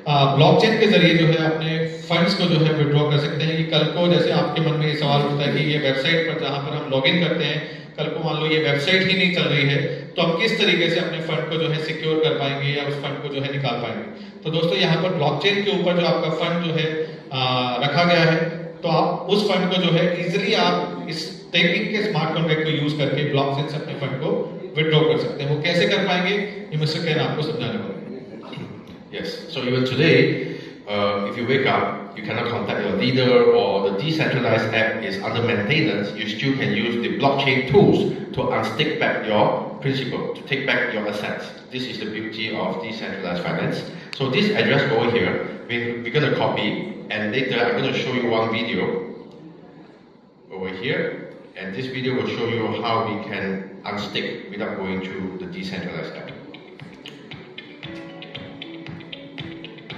ब्लॉकचेन के जरिए जो है अपने फंड्स को जो है विड्रॉ कर सकते हैं। कि कल को जैसे आपके मन में ये सवाल उठता है कि ये वेबसाइट पर जहाँ पर हम लॉगिन करते हैं, कल को मान लो ये वेबसाइट ही नहीं चल रही है, तो हम किस तरीके से अपने फंड को जो है सिक्योर कर पाएंगे या उस फंड को जो है निकाल पाएंगे। तो दोस्तों यहाँ पर ब्लॉकचेन के ऊपर जो आपका फंड जो है रखा गया है, तो आप उस फंड को जो है इजिली आप इस टेकिंग के स्मार्ट कॉन्ट्रैक्ट को यूज करके ब्लॉकचेन से अपने फंड को विड्रॉ कर सकते हैं। वो कैसे कर पाएंगे ये मिस्टर केन आपको समझाने वाले हैं।
Yes, so even today, if you wake up, you cannot contact your leader or the decentralized app is under maintenance, you still can use the blockchain tools to unstick back your principal, to take back your assets. This is the beauty of decentralized finance. So this address over here, we're going to copy, and later I'm going to show you one video over here, and this video will show you how we can unstick without going to the decentralized app.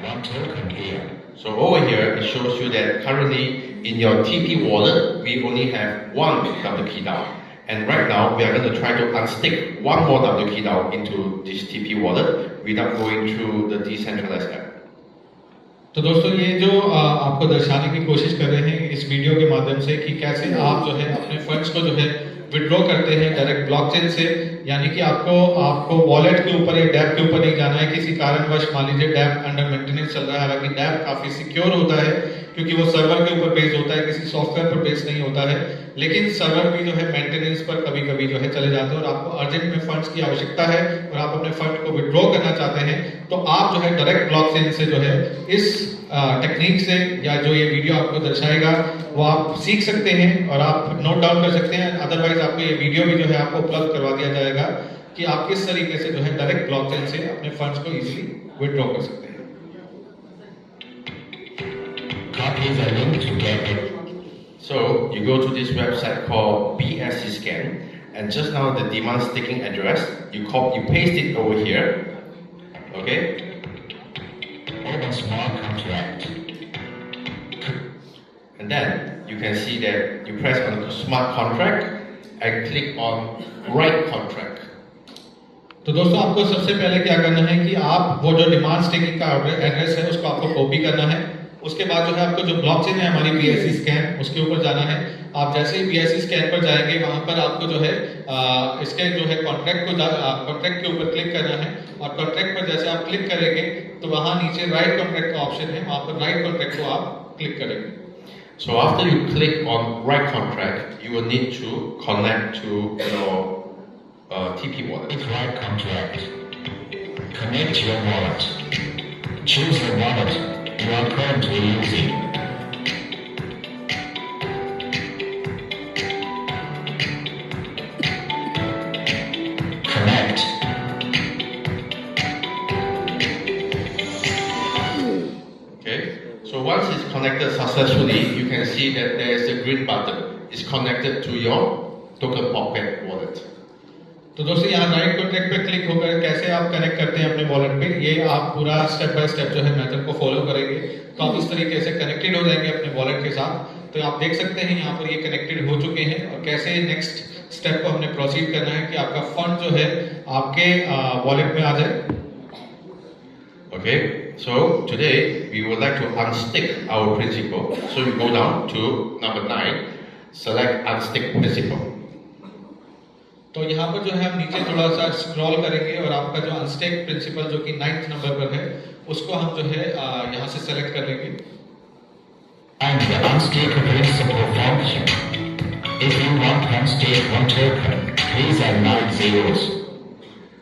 One token here.
So over here, it shows you that currently in your TP wallet, we only have one WKey DAO. And right now, we are going to try to unstick one more WKey DAO into this TP wallet without going through the decentralized app.
तो दोस्तों ये जो आपको दर्शाने की कोशिश कर रहे हैं इस वीडियो के माध्यम से कि कैसे आप जो है अपने फंड्स को जो है विड्रॉ करते हैं डायरेक्ट ब्लॉकचेन से, यानी कि आपको वॉलेट के ऊपर या डैप के ऊपर नहीं जाना है। किसी कारणवश मान लीजिए डैप अंडर मेंटेनेंस चल रहा है, हालांकि डैप काफी सिक्योर होता है क्योंकि वो सर्वर के ऊपर बेस्ड होता है, किसी सॉफ्टवेयर पर बेस्ड नहीं होता है, लेकिन सर्वर भी जो है मेंटेनेंस पर कभी कभी जो है चले जाते हैं और आपको अर्जेंट में फंड्स की आवश्यकता है और आप अपने फंड को विड्रॉ करना चाहते हैं, तो आप जो है डायरेक्ट ब्लॉकचेन से जो है इस टेक्निक से या जो ये वीडियो आपको दर्शाएगा वो आप सीख सकते हैं और आप नोट डाउन कर सकते हैं। अदरवाइज आपको ये वीडियो भी जो है आपको उपलब्ध करवा दिया जाएगा कि आप किस तरीके से जो है डायरेक्ट ब्लॉकचेन से अपने फंड्स को इजीली विड्रॉ कर सकते हैं।
Copy the link to get it.
So you go to this website called BSC Scan, and just now the demand sticking address, you paste it over here, okay?
Open smart contract.
And then you can see that you press on the smart contract and click on write contract.
तो दोस्तों आपको सबसे पहले क्या करना है कि आप वो जो डिमांड स्टेकिंग का एड्रेस है उसको आपको कॉपी करना है। उसके बाद जो है आपको जो ब्लॉकचेन है हमारी BSC स्कैन उसके ऊपर जाना है। आप जैसे ही BSC स्कैन पर जाएंगे वहां पर आपको जो है इसके जो है कॉन्ट्रैक्ट के ऊपर क्लिक करना है और कॉन्ट्रैक्ट पर जैसे आप क्लिक करेंगे तो वहां नीचे राइट कॉन्ट्रैक्ट का ऑप्शन है, वहां पर राइट कॉन्ट्रैक्ट को आप क्लिक करेंगे।
So after you click on write contract, you will need to connect to your TP wallet.
It's right contract. Connect your wallet. Choose the wallet you are currently using. Connect.
Okay. So once it's connected successfully, you can see that there is a green button. It's connected to your Token Pocket wallet.
तो दोस्तों यहाँ राइट कॉन्ट्रैक्ट पे क्लिक होकर कैसे आप कनेक्ट करते हैं अपने वॉलेट पे, ये आप पूरा स्टेप बाय स्टेप जो है मेथड को फॉलो करेंगे तो आप इस तरीके से कनेक्टेड हो जाएंगे अपने वॉलेट के साथ। तो आप देख सकते हैं यहाँ पर ये कनेक्टेड हो चुके हैं और कैसे नेक्स्ट स्टेप को हमने प्रोसीड करना है कि आपका फंड जो है आपके वॉलेट में आ जाए।
Okay, so today we would like to unstick our principal. So you go down to number 9, select unstick principal.
तो यहाँ पर जो है हम नीचे थोड़ा सा स्क्रॉल करेंगे और आपका जो अनस्टेक प्रिंसिपल जो कि 9th नंबर पर है उसको हम जो है यहाँ से सेलेक्ट कर लेंगे।
And the unstake principal function. If you want to unstake one token, please add 9 zeros.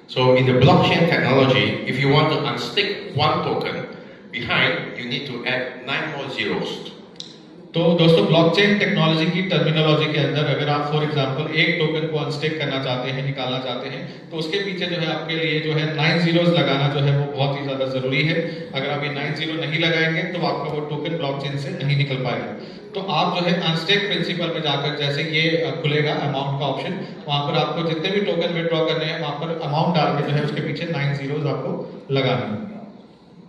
So in the blockchain technology, if you want to unstick one token, behind you need to add 9 more zeros.
तो दोस्तों ब्लॉकचेन टेक्नोलॉजी की टर्मिनोलॉजी के अंदर अगर आप फॉर एग्जांपल एक टोकन को अनस्टेक करना चाहते हैं, निकालना चाहते हैं, तो उसके पीछे जो है आपके लिए जो है 9 zeros लगाना जो है वो बहुत ही ज्यादा जरूरी है। अगर आप ये 9 zero नहीं लगाएंगे तो आपका वो टोकन ब्लॉकचेन से नहीं निकल पाएगा। तो आप जो है अनस्टेक प्रिंसिपल में जाकर जैसे ये खुलेगा अमाउंट का ऑप्शन, वहां पर आपको जितने भी टोकन विड्रॉ करने हैं वहां पर अमाउंट डाल के जो है उसके पीछे 9 zeros आपको लगाना है।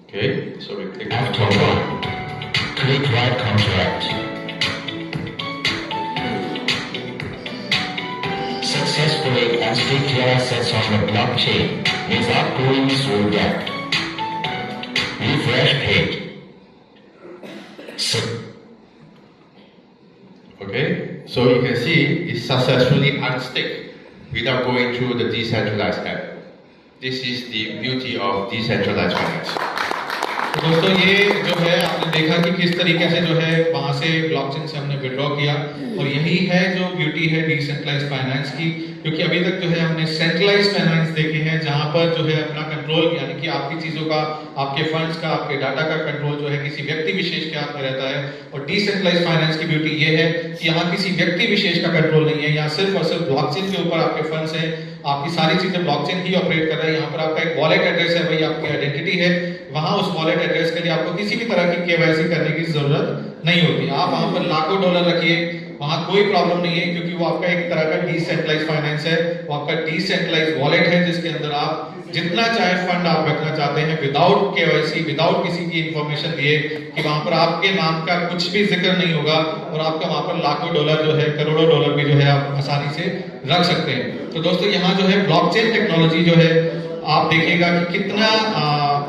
Okay, so we click
After one, click right contract. Successfully unstick your assets on the blockchain without going through that. refresh page. So,
Okay, so you can see it successfully unstick without going through the decentralized app. This is the beauty of decentralized finance.
तो दोस्तों ये जो है आपने देखा कि किस तरीके से जो है वहां से ब्लॉकचेन से हमने विड्रॉ किया, और यही है जो ब्यूटी है डिसेंट्रलाइज्ड फाइनेंस की, क्योंकि अभी तक जो है हमने सेंट्रलाइज्ड फाइनेंस देखे हैं जहां पर जो है अपना कंट्रोल, यानी कि आपकी चीजों का, आपके फंड्स का, आपके डाटा का कंट्रोल जो है किसी व्यक्ति विशेष के हाथ में रहता है। और डिसेंट्रलाइज्ड फाइनेंस की ब्यूटी ये है कि यहाँ किसी व्यक्ति विशेष का कंट्रोल नहीं है, यहाँ सिर्फ और सिर्फ ब्लॉकचेन के ऊपर आपके फंड्स हैं, आपकी सारी चीजें ब्लॉकचेन ही ऑपरेट कर रहा है। यहाँ पर आपका एक वॉलेट एड्रेस है, वही आपकी आइडेंटिटी है, वहां उस वॉलेट एड्रेस के लिए आपको किसी भी तरह की केवाईसी करने की जरूरत नहीं होती। आप वहां पर लाखों डॉलर रखिए, वहां कोई प्रॉब्लम नहीं है, क्योंकि वो आपका एक तरह का डिसेंट्रलाइज्ड फाइनेंस है, वो आपका डिसेंट्रलाइज्ड वॉलेट है जिसके अंदर आप जितना चाहे फंड आप रखना चाहते हैं विदाउट केवाईसी, विदाउट किसी की इंफॉर्मेशन दिए, कि वहां पर आपके नाम का कुछ भी जिक्र नहीं होगा, और आपका वहां पर लाखों डॉलर जो है, करोड़ों डॉलर भी जो है आप आसानी से रख सकते हैं। तो दोस्तों यहाँ जो है ब्लॉकचेन टेक्नोलॉजी जो है आप देखिएगा कि कितना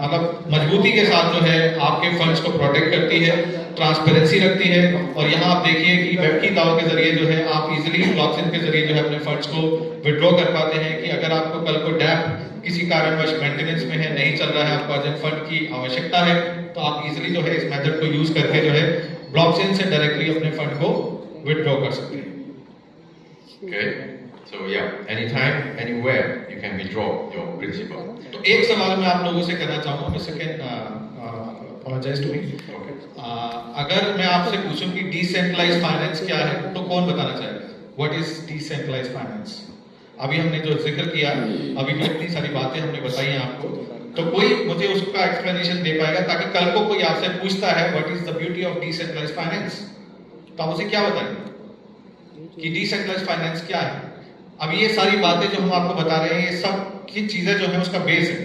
मतलब मजबूती के साथ जो है आपके फंड्स को प्रोटेक्ट करती है, ट्रांसपेरेंसी रखती है। और यहाँ आप देखिए कि वेब की दाव के जरिए जो है आप इजीली ब्लॉकचेन के जरिए जो है अपने फंड्स को विड्रॉ कर पाते हैं, कि अगर आपको कल को डैप किसी कारणवश मेंटेनेंस में है, नहीं चल रहा है, आपको अर्जेंट फंड की आवश्यकता है, तो आप इजीली जो है इस मेथड को यूज करके जो है ब्लॉकचेन से डायरेक्टली अपने फंड को विड्रॉ कर सकते हैं।
Okay, so yeah, anytime, anywhere you can withdraw your principal.
तो एक सवाल मैं आप लोगों से करना चाहूंगा, mister can apologize to me.
Okay.
अगर मैं आपसे पूछूं कि डिसेंट्रलाइज्ड फाइनेंस क्या है, तो कौन बताना चाहेगा? What is decentralized finance? अभी हमने जो जिक्र किया, अभी भी इतनी सारी बातें हमने बताई हैं आपको, तो कोई मुझे उसका एक्सप्लेनेशन दे पाएगा, ताकि कल को कोई आपसे पूछता है what is the beauty of decentralized finance, तो आप उसे क्या बताएंगे कि डिसेंट्रलाइज्ड फाइनेंस क्या है? अब ये सारी बातें जो हम आपको बता रहे हैं, ये सब की चीजें जो है उसका बेस है,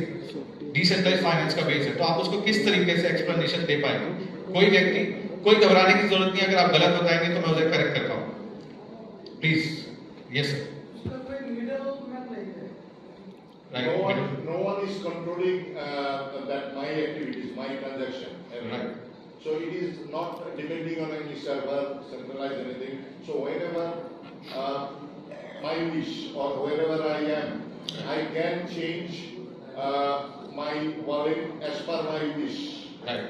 डिसेंट्रलाइज्ड फाइनेंस का बेस है, तो आप उसको किस तरीके से एक्सप्लेनेशन दे पाएंगे? कोई व्यक्ति, कोई घबराने की जरूरत नहीं, अगर आप गलत बताएंगे तो मैं उसे करेक्ट कर पाऊंगा। Please, yes sir.
No one is controlling that my activities, my transaction.
Right.
So it is not depending on any server, centralized anything. So whenever my wish or wherever I am, I can change my wallet as per my wish.
Right.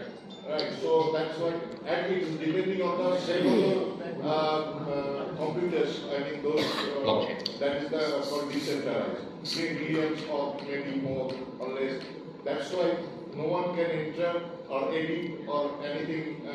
Right. So that's why, and it is depending on the same of the computers. I mean those.
Blockchain.
That is the called decentralized. 3 millions or maybe more or less. That's why no one can enter or edit or anything,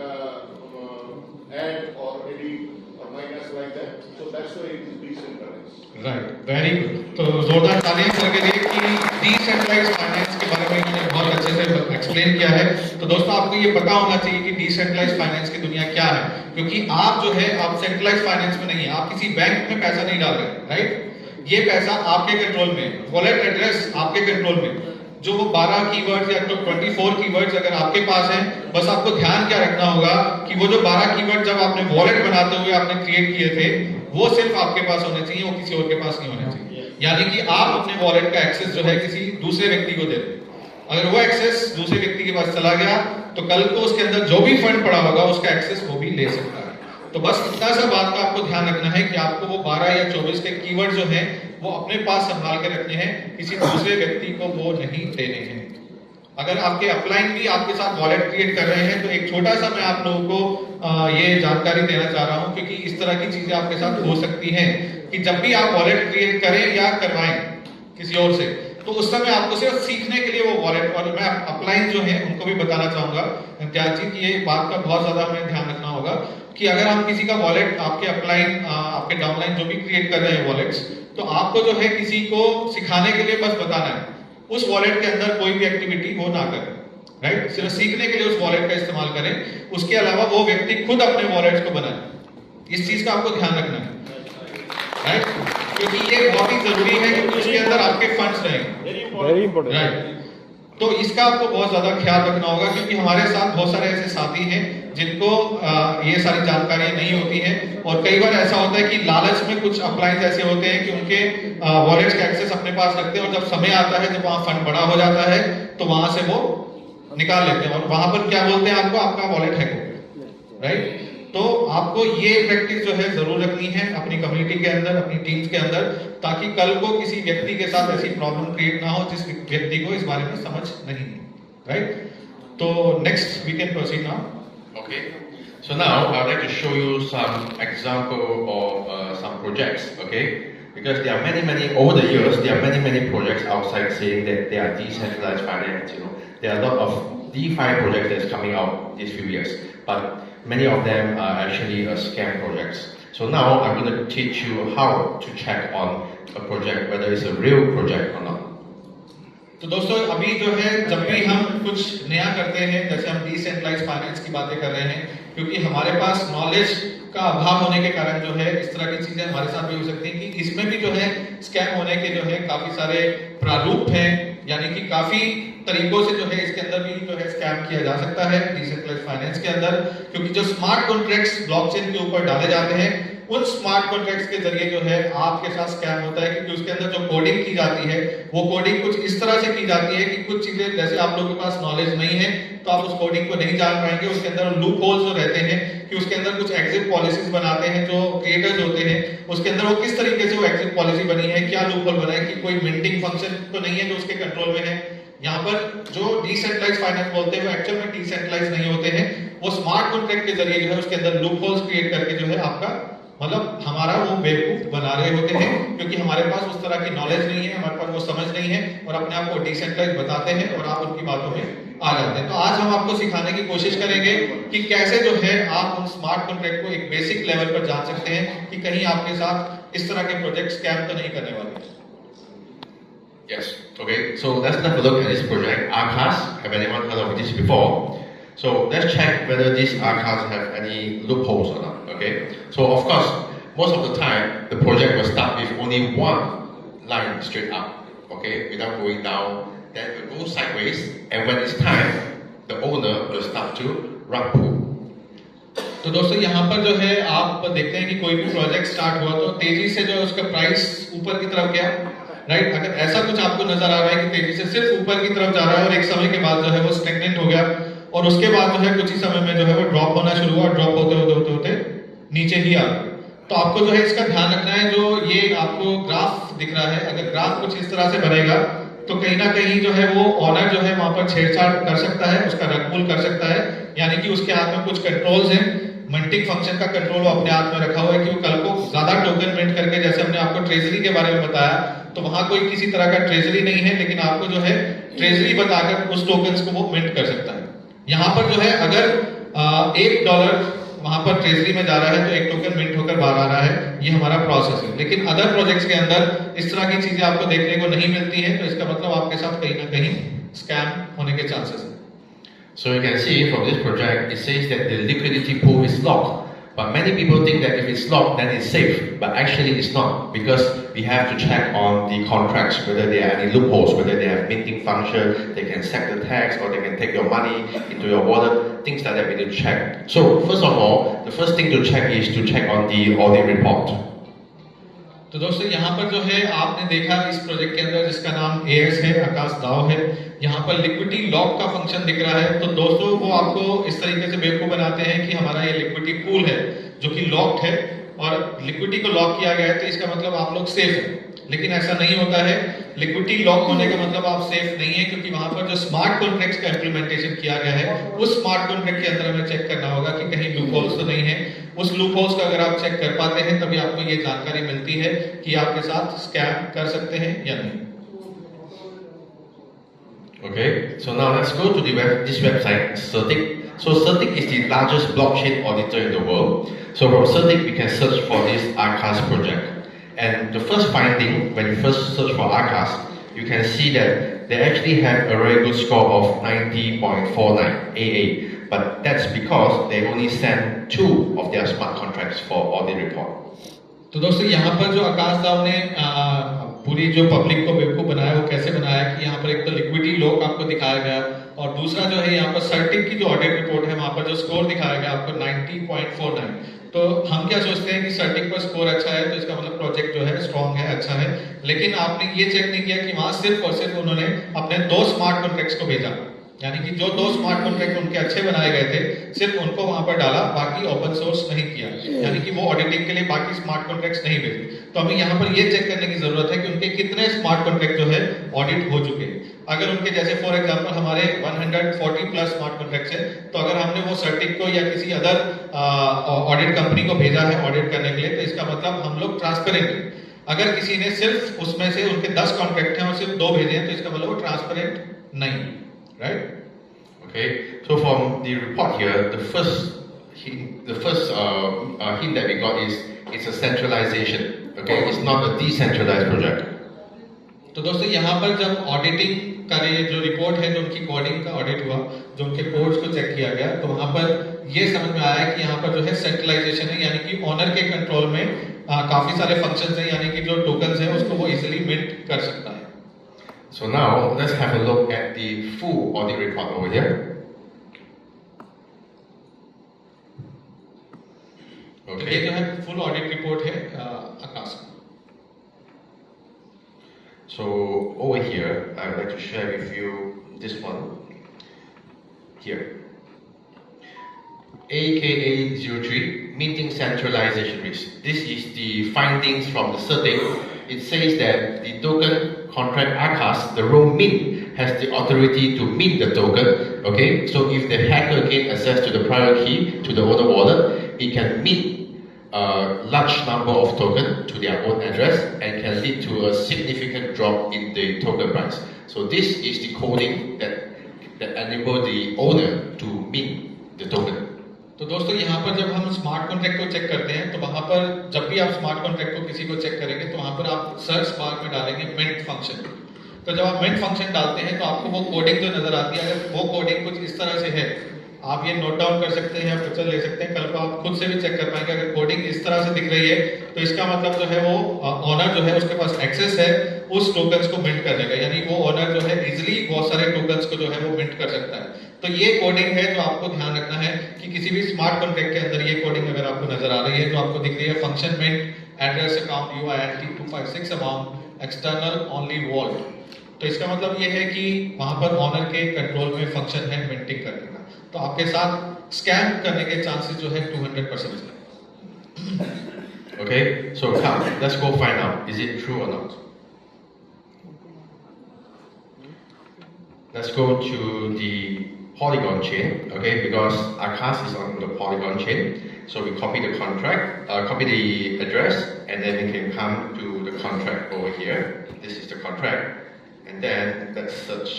add or edit or minus like that. So that's why it is decentralized.
Right, very good. तो जोरदार तालियां करके लिए कि डिसेंट्रलाइज्ड फाइनेंस के बारे में इन्होंने बहुत अच्छे से एक्सप्लेन किया है। तो दोस्तों आपको ये पता होना चाहिए कि डिसेंट्रलाइज्ड फाइनेंस की दुनिया क्या है, क्योंकि आप जो है आप सेंट्रलाइज्ड फाइनेंस में नहीं है, आप किसी बैंक में पैसा नहीं डाल रहे, राइट? ये पैसा आपके कंट्रोल में, वॉलेट एड्रेस आपके कंट्रोल में, जो वो 12 कीवर्ड्स या तो 24 कीवर्ड्स अगर आपके पास हैं, बस आपको ध्यान क्या रखना होगा कि वो जो 12 कीवर्ड जब आपने वॉलेट बनाते हुए आपने क्रिएट किए थे, वो सिर्फ आपके पास होने चाहिए, वो किसी और के पास नहीं होने चाहिए। यानी कि आप अपने वॉलेट का एक्सेस जो है किसी दूसरे व्यक्ति को देते हैं, अगर वो एक्सेस दूसरे व्यक्ति के पास चला गया तो कल को उसके अंदर जो भी फंड पड़ा होगा उसका एक्सेस वो भी ले सकता है। तो बस इतना सा बात का आपको ध्यान रखना है कि आपको वो 12 या 24 के कीवर्ड जो हैं वो अपने पास संभाल के रखने हैं, किसी दूसरे व्यक्ति को वो नहीं देने हैं। अगर आपके अपलाइन भी आपके साथ वॉलेट क्रिएट कर रहे हैं तो एक छोटा सा मैं आप लोगों को ये जानकारी देना चाह रहा हूं, क्योंकि इस तरह की चीजें आपके साथ हो सकती हैं कि जब भी आप वॉलेट क्रिएट करें या करवाएं किसी और से, तो उस समय आपको सिर्फ सीखने के लिए वो वॉलेट, और मैं अपलाइन जो है उनको भी बताना चाहूंगा इम्तियाज जी कि ये बात का बहुत ज्यादा हमें ध्यान रखना होगा कि अगर हम किसी का वॉलेट, आपके अपलाइन, आपके डाउनलाइन जो भी क्रिएट कर रहे हैं वॉलेट्स, तो आपको जो है किसी को सिखाने के लिए बस बताना है, उस वॉलेट के अंदर कोई भी एक्टिविटी वो ना करें, राइट? सिर्फ सीखने के लिए उस वॉलेट का इस्तेमाल करें, उसके अलावा वो व्यक्ति खुद अपने वॉलेट्स को बनाए। इस चीज का आपको ध्यान रखना है, राइट? क्योंकि ये बहुत ही जरूरी है क्योंकि उसके अंदर आपके फंड्स रहेंगे,
वेरी इंपॉर्टेंट,
राइट? तो इसका आपको बहुत ज्यादा ख्याल रखना होगा, क्योंकि हमारे साथ बहुत सारे ऐसे साथी हैं जिनको ये सारी जानकारियां नहीं होती हैं, और कई बार ऐसा होता है कि लालच में कुछ अप्लायंस ऐसे होते हैं कि उनके वॉलेट्स का एक्सेस अपने पास रखते हैं, और जब समय आता है, जब वहां फंड बड़ा हो जाता है, तो वहां से वो निकाल लेते हैं और वहां पर क्या बोलते हैं आपको, आपका वॉलेट हैक हो गया, राइट। तो आपको ये प्रैक्टिस जो है जरूर रखनी है अपनी कम्युनिटी के अंदर, अपनी टीम्स के अंदर, ताकि कल को किसी व्यक्ति के साथ ऐसी प्रॉब्लम क्रिएट ना हो जिस व्यक्ति को इस बारे में समझ नहीं है, राइट। तो next we can proceed now.
Okay. So now I'd like to show you some example of some projects. Okay. Because there are many over the years there are many projects outside saying that they are decentralized finance. You know, there are a lot of DeFi projects that's coming out these few years, but many of them are actually scam projects. So now I'm going to teach you how to check on a project whether it's a real project or not.
तो दोस्तों अभी जो है जब भी हम कुछ नया करते हैं, जैसे हम डिसेंट्रलाइज्ड फाइनेंस की बातें कर रहे हैं, क्योंकि हमारे पास नॉलेज का अभाव होने के कारण जो है इस तरह की चीजें हमारे साथ भी हो सकती हैं कि इसमें भी जो है स्कैम होने के जो है काफी सारे प्रारूप हैं, यानी कि काफी तरीकों से जो है इसके अंदर भी जो है स्कैम किया जा सकता है डिसेंट्रलाइज्ड फाइनेंस के अंदर। क्योंकि जो स्मार्ट कॉन्ट्रैक्ट्स ब्लॉकचेन के ऊपर डाले जाते हैं, उन स्मार्ट कॉन्ट्रैक्ट्स के जरिए जो है आपके साथ स्कैम होता है, क्योंकि उसके अंदर जो कोडिंग की जाती है वो कोडिंग कुछ इस तरह से की जाती है कि कुछ चीजें जैसे आप लोगों के पास नॉलेज नहीं है तो आप उस कोडिंग को नहीं जान पाएंगे। उसके अंदर लूप होल्स जो रहते हैं कि उसके अंदर कुछ एग्जिट पॉलिसीज बनाते हैं जो क्रिएटर्स होते हैं, उसके अंदर वो किस तरीके से वो एग्जिट पॉलिसी बनी है, क्या लूप होल बना है, कि कोई मिंटिंग फंक्शन तो नहीं है जो उसके कंट्रोल में है। यहाँ पर जो डिसेंट्रलाइज्ड फाइनेंस बोलते हैं वो एक्चुअल में डिसेंट्रलाइज नहीं होते हैं, वो स्मार्ट कॉन्ट्रैक्ट के जरिए जो है उसके अंदर लूप होल्स क्रिएट करके जो है आपका मतलब हमारा वो बेवकूफ बना रहे होते हैं, क्योंकि हमारे पास उस तरह की नॉलेज नहीं है, हमारे पास वो समझ नहीं है और अपने आप को डिसेंट्रलाइज बताते हैं और आप उनकी बातों में आ जाते हैं। तो आज हम आपको सिखाने की कोशिश करेंगे कि कैसे जो है आप उन स्मार्ट कॉन्ट्रैक्ट को एक बेसिक लेवल पर जान सकते हैं कि कहीं आपके साथ इस तरह के प्रोजेक्ट स्कैम तो नहीं करने वाले।
Yes. Okay. So let's have a look at this project. Arcas. Have anyone heard of this before? So let's check whether these Arcas have any loopholes or not. Okay. So of course, most of the time the project will start with only one line straight up. Okay, without going down. Then it will go sideways, and when it's time, the owner will start to rug pull.
तो दोस्तों यहाँ पर जो है आप देखते हैं कि कोई भी प्रोजेक्ट स्टार्ट हुआ तो तेजी से जो है उसका प्राइस ऊपर की तरफ गया, राइट। अगर ऐसा कुछ आपको नजर आ रहा है कि तेजी से सिर्फ ऊपर की तरफ जा रहा है और एक समय के बाद जो है वो स्टैग्नेंट हो गया और उसके बाद जो है कुछ ही समय में जो है वो ड्रॉप होना शुरू हुआ, ड्रॉप होते नीचे ही आ गया, तो आपको जो है इसका ध्यान रखना है। जो ये आपको ग्राफ दिख रहा है, अगर ग्राफ कुछ इस तरह से बनेगा तो कहीं ना कहीं जो है वो ऑनर जो है वहां पर छेड़छाड़ कर सकता है, उसका रग पुल कर सकता है, यानी कि उसके हाथ में कुछ कंट्रोल्स हैं। मिंटिंग फंक्शन का कंट्रोल वो अपने हाथ में रखा हुआ है कि वो कल को ज्यादा टोकन मिंट करके, जैसे हमने आपको ट्रेजरी के बारे में बताया, तो वहां कोई किसी तरह का ट्रेजरी नहीं है, लेकिन आपको जो है ट्रेजरी बताकर उस टोकन्स को वो मिंट कर सकता है। यहाँ पर जो है अगर $1 वहां पर ट्रेजरी में जा रहा है तो एक टोकन मिंट होकर बाहर आ रहा है, ये हमारा प्रोसेस है। लेकिन अदर प्रोजेक्ट्स के अंदर इस तरह की चीजें आपको देखने को नहीं मिलती है, तो इसका मतलब आपके साथ कहीं ना कहीं स्कैम होने के चांसेस है।
So you can see from this project, it says that the liquidity pool is locked. But many people think that if it's locked, then it's safe. But actually it's not, because we have to check on the contracts, whether there are any loopholes, whether they have minting function, they can sack the tax, or they can take your money into your wallet, things like that we need to check. So first of all, the first thing to check is to check on the audit report.
तो दोस्तों यहाँ पर जो है आपने देखा इस प्रोजेक्ट के अंदर जिसका नाम AS है, आकाश दाव है, यहाँ पर लिक्विडिटी लॉक का फंक्शन दिख रहा है। तो दोस्तों वो आपको इस तरीके से बेवकूफ बनाते हैं कि हमारा ये लिक्विडिटी पूल है जो कि लॉक्ड है और लिक्विडिटी को लॉक किया गया है तो इसका मतलब आप लोग सेफ है, लेकिन ऐसा नहीं होता है। लिक्विडिटी लॉक होने का मतलब आप सेफ नहीं है, क्योंकि वहां पर जो स्मार्ट कॉन्ट्रैक्ट्स का इंप्लीमेंटेशन किया गया है उस स्मार्ट कॉन्ट्रैक्ट के अंदर हमें चेक करना होगा कि कहीं लूप होल्स तो नहीं है। उस लूप होल्स का अगर आप चेक कर पाते हैं तभी आपको ये जानकारी मिलती है कि आपके साथ स्कैम कर सकते हैं या नहीं।
Okay, so now let's go to this website, Certic. So Certic is the largest blockchain auditor in the world. So from Certic we can search for this Arcas project. And the first finding, when you first search for Arcas, you can see that they actually have a very good score of 90.49 AA. But that's because they only send 2 of their smart contracts for audit report.
तो दोस्तों यहाँ पर जो आकाश दाव ने पूरी जो पब्लिक को बेवकूफ बनाया वो कैसे बनाया कि यहाँ पर एक तो लिक्विडिटी लॉक आपको दिखाया गया और दूसरा जो है यहाँ पर सर्टिक की जो ऑडिट रिपोर्ट है वहां पर जो स्कोर दिखाया गया आपको 90.49। तो हम क्या सोचते हैं कि सर्टिक पर स्कोर अच्छा है तो इसका मतलब प्रोजेक्ट जो है स्ट्रॉन्ग है, अच्छा है, लेकिन आपने ये चेक नहीं किया कि वहां सिर्फ और सिर्फ उन्होंने अपने 2 स्मार्ट कॉन्ट्रैक्ट्स को भेजा, यानी कि जो 2 स्मार्ट कॉन्ट्रैक्ट उनके अच्छे बनाए गए थे सिर्फ उनको वहां पर डाला, बाकी ओपन सोर्स नहीं किया, यानी कि वो ऑडिटिंग के लिए बाकी स्मार्ट कॉन्ट्रैक्ट्स नहीं भेजे। तो हमें यहाँ पर ये चेक करने की जरूरत है कि उनके कितने स्मार्ट कॉन्ट्रैक्ट जो है ऑडिट हो चुके हैं। अगर उनके जैसे फॉर एग्जांपल हमारे 140 प्लस स्मार्ट कॉन्ट्रैक्ट्स है, तो अगर हमने वो सर्टिक को या किसी अदर ऑडिट कंपनी को भेजा है ऑडिट करने के लिए, तो इसका मतलब हम लोग ट्रांसपेरेंट है। अगर किसी ने सिर्फ उसमें से उनके 10 कॉन्ट्रैक्ट हैं और सिर्फ 2 भेजे हैं, तो इसका मतलब वो ट्रांसपेरेंट नहीं, right?
Okay, so from the report here, the first hint that we got is it's a centralization. Okay, it's not a decentralized project.
तो दोस्तों यहाँ पर जब ऑडिटिंग का जो रिपोर्ट है, जो उनकी कोडिंग का ऑडिट हुआ, जो उनके कोड्स को चेक किया गया, तो वहाँ पर ये समझ में आया कि यहाँ पर जो है सेंट्रलाइजेशन है, यानी कि ओनर के कंट्रोल में काफी सारे फंक्शंस हैं, यानी कि जो टोकन्स हैं उसको वो इजीली मिंट कर सकता है।
So now let's have a look at the full audit report over here.
तो ये जो है फुल ऑडिट रिपोर्ट है आकाश।
So over here, I would like to share with you this one here. AKA 03 meeting centralization risk. This is the findings from the survey. It says that the token contract ACAS, the role mint, has the authority to mint the token. Okay, so if the hacker gain access to the private key to the owner wallet, it can mint a large number of tokens to their own address and can lead to a significant drop in the token price. So this is the coding that enable the owner to mint the token.
तो दोस्तों यहाँ पर जब हम स्मार्ट कॉन्ट्रैक्ट को चेक करते हैं, तो वहां पर जब भी आप स्मार्ट कॉन्ट्रैक्ट को किसी को चेक करेंगे, तो वहां पर आप सर्च बार में डालेंगे मिंट फंक्शन। तो जब आप मिंट फंक्शन डालते हैं तो आपको वो कोडिंग जो नजर आती है, अगर वो कोडिंग कुछ इस तरह से है, आप ये नोट डाउन कर सकते हैं या पिक्चर ले सकते हैं, कल को आप खुद से भी चेक कर पाएंगे। अगर कोडिंग इस तरह से दिख रही है, तो इसका मतलब जो है वो ओनर जो है उसके पास एक्सेस है उस टोकन्स को मिंट करने का, यानी वो ओनर जो है इजिली बहुत सारे टोकन्स को जो है वो मिंट कर सकता है। तो ये कोडिंग है जो आपको ध्यान रखना है कि किसी भी स्मार्ट कॉन्ट्रैक्ट के अंदर ये कोडिंग अगर आपको नजर आ रही है, जो आपको दिख रही है function mint address account UINT 256 amount external only vault, तो इसका मतलब ये है कि वहां पर ओनर के कंट्रोल में फंक्शन है मिंटिंग करने का। तो आपके साथ स्कैम करने के चांसेस जो है 200% है।
Okay, so come, let's go find out, is it true or not? Let's go to the Polygon chain, okay, because ACAS is on the Polygon chain. So we copy the contract, copy the address, and then we can come to the contract over here. This is the contract, and then let's search.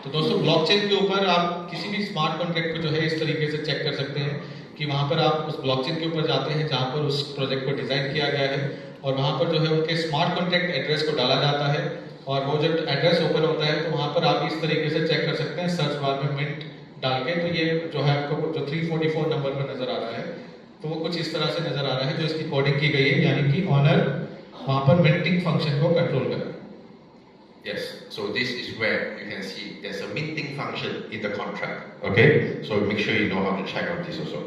तो दोस्तों ब्लॉकचेन के ऊपर आप किसी भी स्मार्ट कॉन्ट्रैक्ट को जो है इस तरीके से चेक कर सकते हैं कि वहां पर आप उस ब्लॉकचेन के ऊपर जाते हैं जहां पर उस प्रोजेक्ट को डिजाइन किया गया है, और वहां पर जो है उनके स्मार्ट कॉन्ट्रैक्ट एड्रेस को डाला जाता है, और वो जब एड्रेस ओपन होता है तो वहां पर आप इस तरीके से चेक कर सकते हैं सर्च बार में मिंट डाल के। तो ये जो है आपको जो 344 नंबर पर नजर आ रहा है, तो वो कुछ इस तरह से नजर आ रहा है जो इसकी कोडिंग की गई है, यानी कि ऑनर वहां पर मिंटिंग फंक्शन को कंट्रोल कर रहा है।
Yes, so this is where you can see there's a minting function in the contract. Okay, so make sure you know how to check out this also.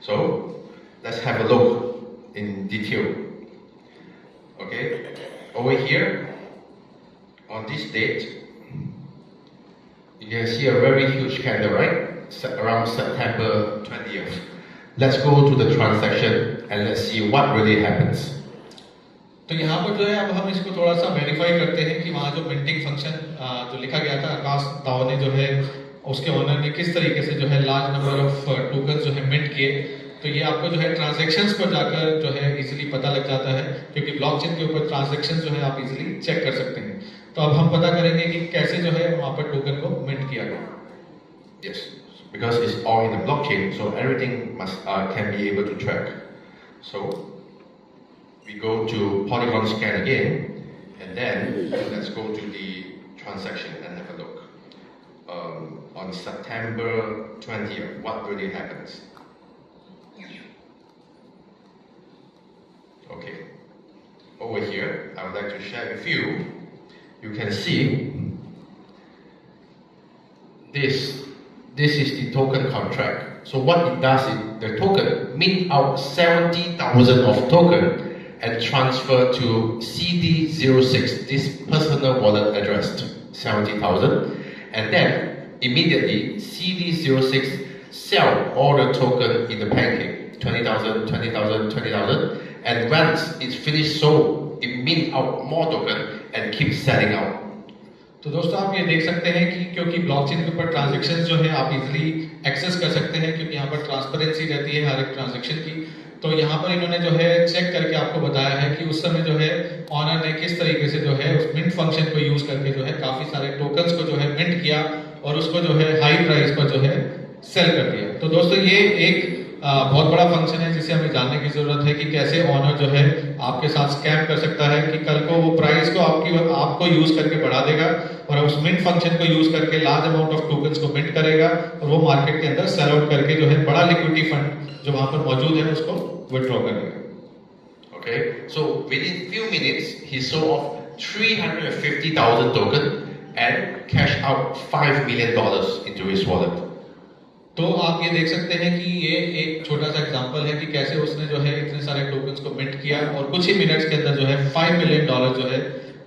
So let's have a look in detail. Okay, over here on this date, you can see a very huge candle, right? Around September 20th. Let's go to the transaction and let's see what really happens.
तो यहाँ पर जो है अब हम इसको थोड़ा सा वेरीफाई करते हैं कि वहाँ जो मिंटिंग फंक्शन जो लिखा गया था आकाश दाव ने जो है उसके ओनर ने किस तरीके से जो है लार्ज नंबर ऑफ टोकन जो है मिंट किए। तो ये आपको जो है ट्रांजैक्शंस पर जाकर जो है इजीली पता लग जाता है, क्योंकि ब्लॉकचेन के ऊपर ट्रांजैक्शन जो है आप इजीली चेक कर सकते हैं। तो अब हम पता करेंगे कि कैसे जो है वहाँ पर टोकन को मिंट किया गया।
Yes, because it's all in the blockchain, so everything can be able to track. So we go to Polygon scan again, and then let's go to the transaction and have a look. On September 20th, what really happens? Okay, over here, I would like to share with you. You can see this is the token contract. So what it does is the token mint out 70,000 of token and transfer to CD06, this personal wallet address, 70,000. and then immediately CD06 sell all the token in the pancake, 20,000, 20,000, 20,000, and once it's finished sold, it mint out more token and keep selling out.
तो दोस्तों आप ये देख सकते हैं कि क्योंकि ब्लॉकचेन के ऊपर ट्रांजैक्शंस जो है आप इजीली एक्सेस कर सकते हैं, क्योंकि यहाँ पर ट्रांसपेरेंसी रहती है हर एक ट्रांजैक्शन की। तो यहाँ पर इन्होंने जो है चेक करके आपको बताया है कि उस समय जो है ऑनर ने किस तरीके से जो है उस मिंट फंक्शन को यूज करके जो है काफी सारे टोकन्स को जो है मिंट किया और उसको जो है हाई प्राइस पर जो है सेल कर दिया। तो दोस्तों ये एक बहुत बड़ा फंक्शन है जिसे हमें जानने की जरूरत है कि कैसे ऑनर जो है आपके साथ स्कैम कर सकता है कि कल को वो प्राइस को आपको यूज करके बढ़ा देगा और उस मिंट फंक्शन को यूज करके लार्ज अमाउंट ऑफ टोकन्स को मिंट करेगा और वो मार्केट के अंदर सेल आउट करके जो है बड़ा लिक्विडिटी फंड जो वहां पर मौजूद है उसको विथड्रॉ करेगा।
Okay, so within few minutes he sold off 350,000 token and cashed out $5 million into his wallet.
तो आप ये देख सकते हैं कि ये एक छोटा सा एग्जांपल है कि कैसे उसने जो है इतने सारे टोकन्स को मिंट किया और कुछ ही मिनट्स के अंदर जो है $5 मिलियन जो है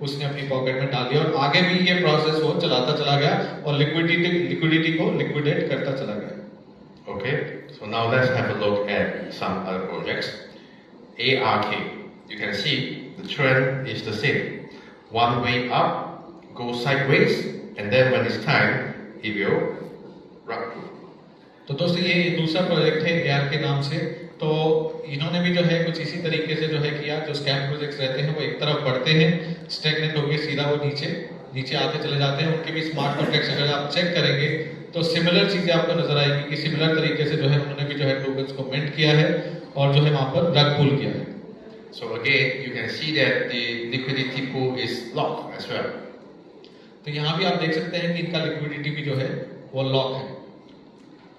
उसने अपनी पॉकेट में डाल दिया और आगे भी ये प्रोसेस वो चलाता चला गया और लिक्विडिटी को लिक्विडेट करता चला गया।
Okay, so now let's have a look at some other projects. ARK, you can see the trend is the same. One way up, go sideways, and then when it's time, it will run.
तो दोस्तों ये दूसरा प्रोजेक्ट है ARK के नाम से। तो इन्होंने भी जो है कुछ इसी तरीके से जो है किया। जो स्कैम प्रोजेक्ट्स रहते हैं वो एक तरफ बढ़ते हैं, स्टैग्नेंट होके सीधा वो नीचे आते चले जाते हैं। उनके भी स्मार्ट कॉन्ट्रैक्ट्स अगर आप चेक करेंगे तो सिमिलर चीजें आपको नजर आएगी कि सिमिलर तरीके से जो है उन्होंने भी जो है टोकन्स को मिंट किया है और जो है वहां पर रग पुल किया है।
So again, you can see that the liquidity pool is locked as well.
तो यहाँ भी आप देख सकते हैं कि इनका लिक्विडिटी भी जो है वो लॉक है।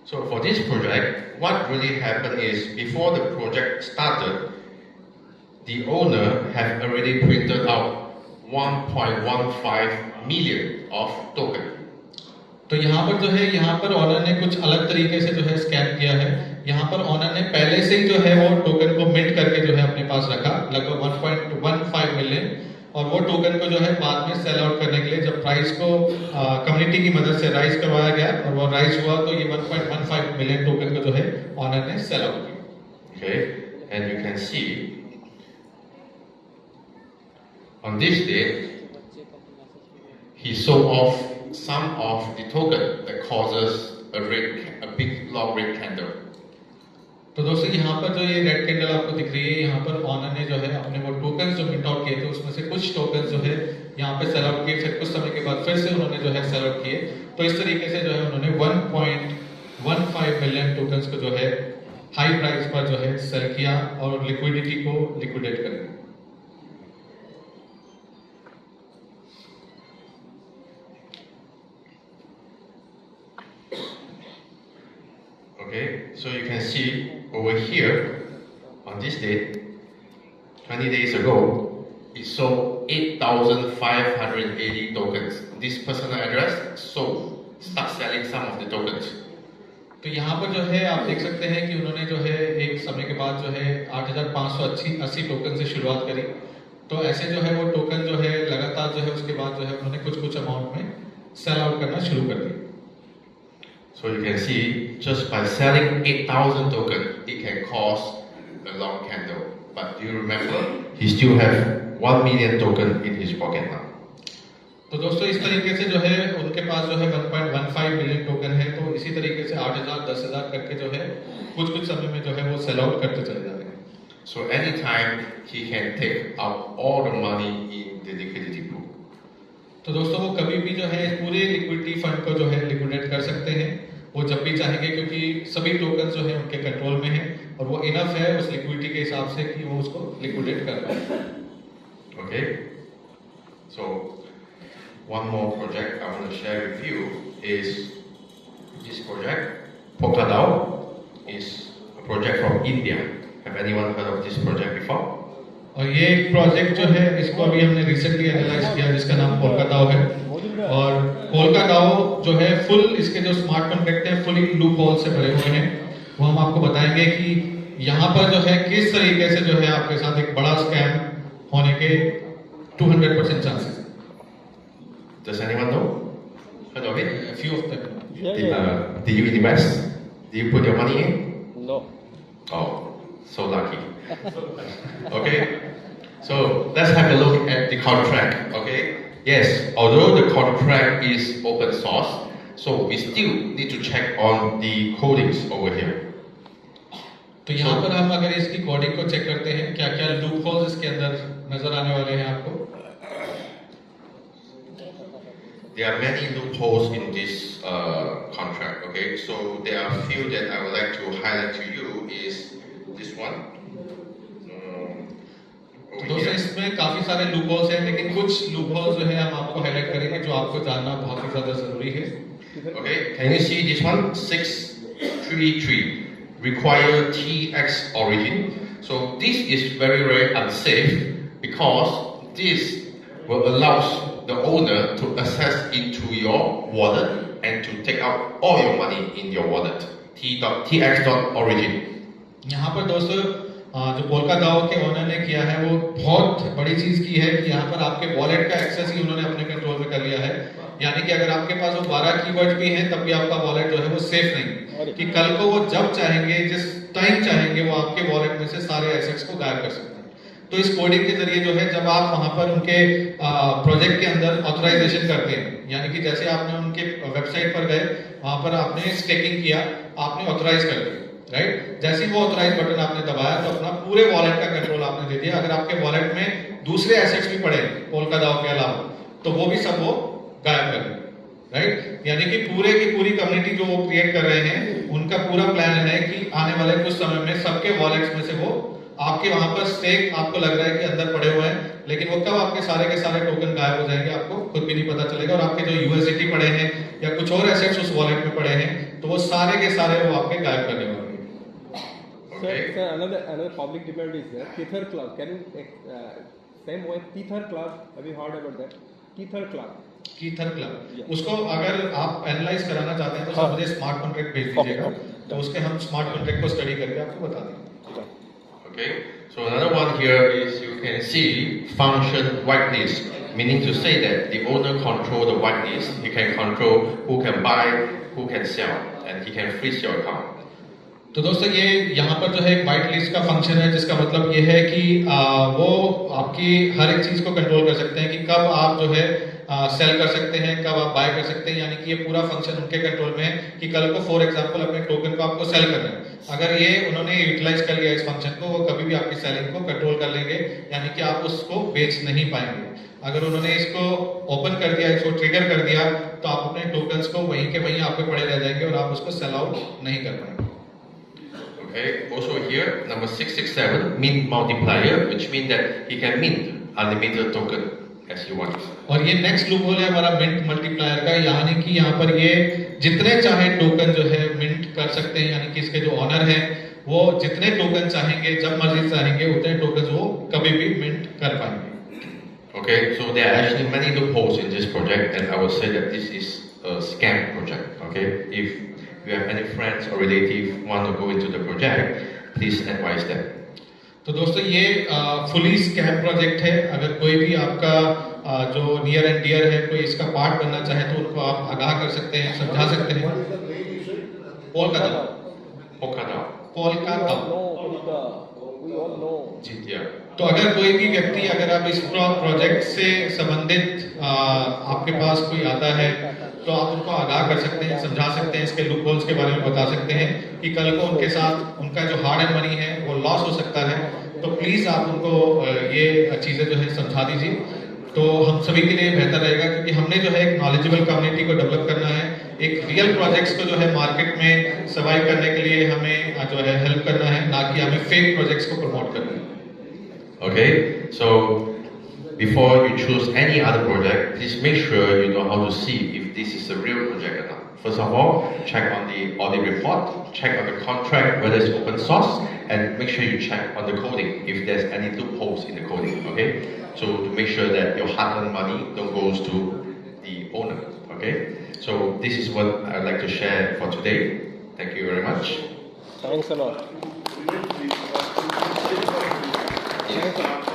So for this project, what really happened is before the project started, the owner have already printed out 1.15 million of token.
तो यहाँ पर जो है यहाँ पर ऑनर ने कुछ अलग तरीके से जो है स्कैम किया है। यहाँ पर ऑनर ने पहले से ही जो है वो टोकन को मिंट करके जो है अपने पास रखा लगभग 1.15 मिलियन और वो टोकन को जो है बाद में सेल आउट करने के लिए जब प्राइस को कम्युनिटी की मदद से राइज करवाया गया और वो राइज हुआ तो ये 1.15 मिलियन टोकन को जो है ऑनर ने सेल आउट किया।
Okay, and you can see on this date he sold off some of the token that causes a big long red candle.
तो दोस्तों यहाँ पर जो ये रेड कैंडल आपको दिख रही है यहाँ पर ऑनर ने जो है अपने वो टोकन्स जो मिंट आउट किए थे उसमें से कुछ टोकन्स जो है यहाँ पे सेल आउट किए, फिर कुछ समय के बाद फिर से उन्होंने जो है सेल आउट किए। तो इस तरीके से जो है उन्होंने 1.15 मिलियन टोकन्स को जो है हाई प्राइस पर जो है सेल किया और लिक्विडिटी को लिक्विडेट कर दिया।
Okay, so you can see over here on this date, 20 days ago, it sold 8,580 tokens. This personal address start selling some of the tokens.
तो यहाँ पर जो है आप देख सकते हैं कि उन्होंने जो है एक समय के बाद जो है 8,580 टोकन से शुरुआत करी। तो ऐसे जो है वो टोकन जो है लगातार जो है उसके बाद जो है उन्होंने कुछ अमाउंट में सेल आउट करना शुरू कर दिया।
So you can see just by selling 8,000 tokens, it can cause a long candle. But do you remember, he still have 1 million token in his pocket now.
तो दोस्तों इस तरीके से जो है उनके पास जो है 1.15 मिलियन टोकन है। तो इसी तरीके से 8,000 10,000 करके जो है कुछ समय में जो है वो सेल आउट करते चले जाते हैं।
So anytime he can take out all the money in the liquidity pool.
तो दोस्तों वो कभी भी जो है इस पूरे लिक्विडिटी फंड को जो है लिक्विडेट कर सकते हैं वो जब भी चाहेंगे, क्योंकि सभी टोकन जो है उनके कंट्रोल में है और वो इनफ है उस लिक्विडिटी के हिसाब से कि वो उसको लिक्विडेट कर पाए।
Okay, so one more project I want to share with you is this project. Polkadot is a project from India. Have anyone heard of this project before?
और ये एक प्रोजेक्ट जो है इसको अभी हमने रिसेंटली एनालाइज किया जिसका नाम पोलकाडाओ है। और पोलकाडाओ जो है फुल इसके जो स्मार्ट कॉन्ट्रैक्ट है फुली लूप होल से भरे हुए हैं। वो हम आपको बताएंगे कि यहाँ पर जो है किस तरीके से जो है आपके साथ एक बड़ा स्कैम होने के 200% chances.
Does anyone know? Heard of it?
A few of them.
Do you invest? Do you put your money in?
No.
Oh, so lucky. Okay, so let's have a look at the contract. Okay, yes, although the contract is open source, so we still need to check on the codings over here.
तो यहाँ पर हम अगर इसकी कोडिंग को चेक करते हैं, क्या क्या लूप होल्स इसके अंदर नजर आने वाले हैं आपको?
There are many loopholes in this contract. Okay, so there are a few that I would like to highlight to you. Is this one?
तो दोस्तों इसमें काफी सारे लूप होल्स हैं, लेकिन कुछ लूप होल्स जो है हम आपको हाईलाइट करेंगे जो आपको जानना बहुत ही ज्यादा जरूरी है.
Okay, can you see this one? 633 require TX origin. So this is very, very unsafe because this will allow the owner to access into your wallet and to take out all your money in your wallet. TX.origin.
यहाँ पर दोस्तों जो पोल्का दाओ के ओनर ने किया है वो बहुत बड़ी चीज की है कि यहाँ पर आपके वॉलेट का एक्सेस ही उन्होंने अपने कंट्रोल में कर लिया है. यानी कि अगर आपके पास वो 12 कीवर्ड भी हैं तब भी आपका वॉलेट जो है वो सेफ नहीं, कि कल को वो जब चाहेंगे जिस टाइम चाहेंगे वो आपके वॉलेट में से सारे एसेट्स को गायब कर सकते हैं. तो इस कोडिंग के जरिए जो है जब आप वहां पर उनके प्रोजेक्ट के अंदर ऑथराइजेशन करते हैं, यानी कि जैसे आपने उनके वेबसाइट पर गए, वहां पर आपने स्टेकिंग किया, आपने ऑथराइज कर दिया, राइट. जैसे ही वो ऑथराइज बटन आपने दबाया तो अपना पूरे वॉलेट का कंट्रोल आपने दे दिया. अगर आपके वॉलेट में दूसरे एसेट्स भी पड़े पोल्का दाओ के अलावा तो वो भी सब वो गायब कर दें, राइट. यानी कि पूरे की पूरी कम्युनिटी जो वो क्रिएट कर रहे हैं उनका पूरा प्लान है कि आने वाले कुछ समय में सबके वॉलेट्स में से वो आपके वहां पर स्टेक आपको लग रहा है कि अंदर पड़े हुए हैं, लेकिन वो कब आपके सारे के सारे टोकन गायब हो जाएंगे आपको खुद भी नहीं पता चलेगा. और आपके जो यूएसडीटी पड़े हैं या कुछ और एसेट्स उस वॉलेट में पड़े हैं तो वो सारे के सारे वो आपके गायब करने वाले हैं.
Sir, another public debate is there. Tether Club. Can you same way Tether Club? Have you heard about that? Tether Club.
कीथर क्लब, उसको अगर आप एनालाइज कराना चाहते हैं तो सब मुझे स्मार्ट कॉन्ट्रैक्ट भेज दीजिएगा, तो उसके हम स्मार्ट कॉन्ट्रैक्ट को स्टडी करके आपको बता देंगे.
Okay, so another one here is you can see function whitelist, meaning to say that the owner control the whitelist. He can control who can buy, who can sell, and he can freeze your account.
तो दोस्तों ये यहाँ पर जो है एक वाइट लिस्ट का फंक्शन है, जिसका मतलब ये है कि वो आपकी हर एक चीज को कंट्रोल कर सकते हैं कि कब आप जो है सेल कर सकते हैं, कब आप बाय कर सकते हैं. यानी कि ये पूरा फंक्शन उनके कंट्रोल में है कि कल को फॉर एग्जांपल अपने टोकन को आपको सेल करना है, अगर ये उन्होंने यूटिलाइज कर लिया इस फंक्शन को, वो कभी भी आपकी सेलिंग को कंट्रोल कर लेंगे. यानी कि आप उसको बेच नहीं पाएंगे. अगर उन्होंने इसको ओपन कर दिया, इसको ट्रिगर कर दिया, तो आप अपने टोकन्स को वहीं के वहीं आपके पड़े रह जाएंगे और आप उसको सेल आउट नहीं कर पाएंगे.
Okay, also here, number 667, mint multiplier, which means that he can mint unlimited token as you want.
और ये नेक्स्ट लूप होल है हमारा मिंट मल्टीप्लायर का, यानी कि यहाँ पर ये जितने चाहे टोकन जो है मिंट कर सकते हैं. यानी कि इसके जो ऑनर हैं वो जितने टोकन चाहेंगे, जब मर्जी चाहेंगे, उतने टोकन वो कभी भी मिंट कर पाएंगे.
Okay, so there are actually many loopholes in this project, and I would say that this is a scam project. Okay, if you have any friends or relative want to go into the project, please advise them.
तो दोस्तों ये फुली स्कैम प्रोजेक्ट है. अगर कोई भी आपका जो नियर एंड डियर है कोई इसका पार्ट बनना चाहे तो उनको आप आगाह कर सकते हैं, समझा सकते हैं. पोल्का दाओ.
We all know.
Ji, yeah.
तो अगर कोई भी व्यक्ति, अगर आप इस प्रोजेक्ट से संबंधित आपके पास कोई आता है तो आप उनको आगाह कर सकते हैं, समझा सकते हैं, इसके लूप होल्स के बारे में बता सकते हैं कि कल को उनके साथ उनका जो हार्ड एंड मनी है वो लॉस हो सकता है. तो प्लीज आप उनको ये चीजें जो है समझा दीजिए, तो हम सभी के लिए बेहतर रहेगा. क्योंकि हमने जो है एक नॉलेजेबल कम्युनिटी को डेवलप करना है, एक रियल प्रोजेक्ट्स को जो है मार्केट में सर्वाइव करने के लिए हमें जो है हेल्प करना है, ना कि हमें फेक प्रोजेक्ट्स को प्रमोट करना है.
Okay, so before you choose any other project, please make sure you know how to see if this is a real project or not. First of all, check on the audit report, check on the contract whether it's open source, and make sure you check on the coding if there's any loopholes in the coding. Okay, so to make sure that your hard-earned money don't goes to the owner. Okay, so this is what I'd like to share for today. Thank you very much.
Thanks a lot.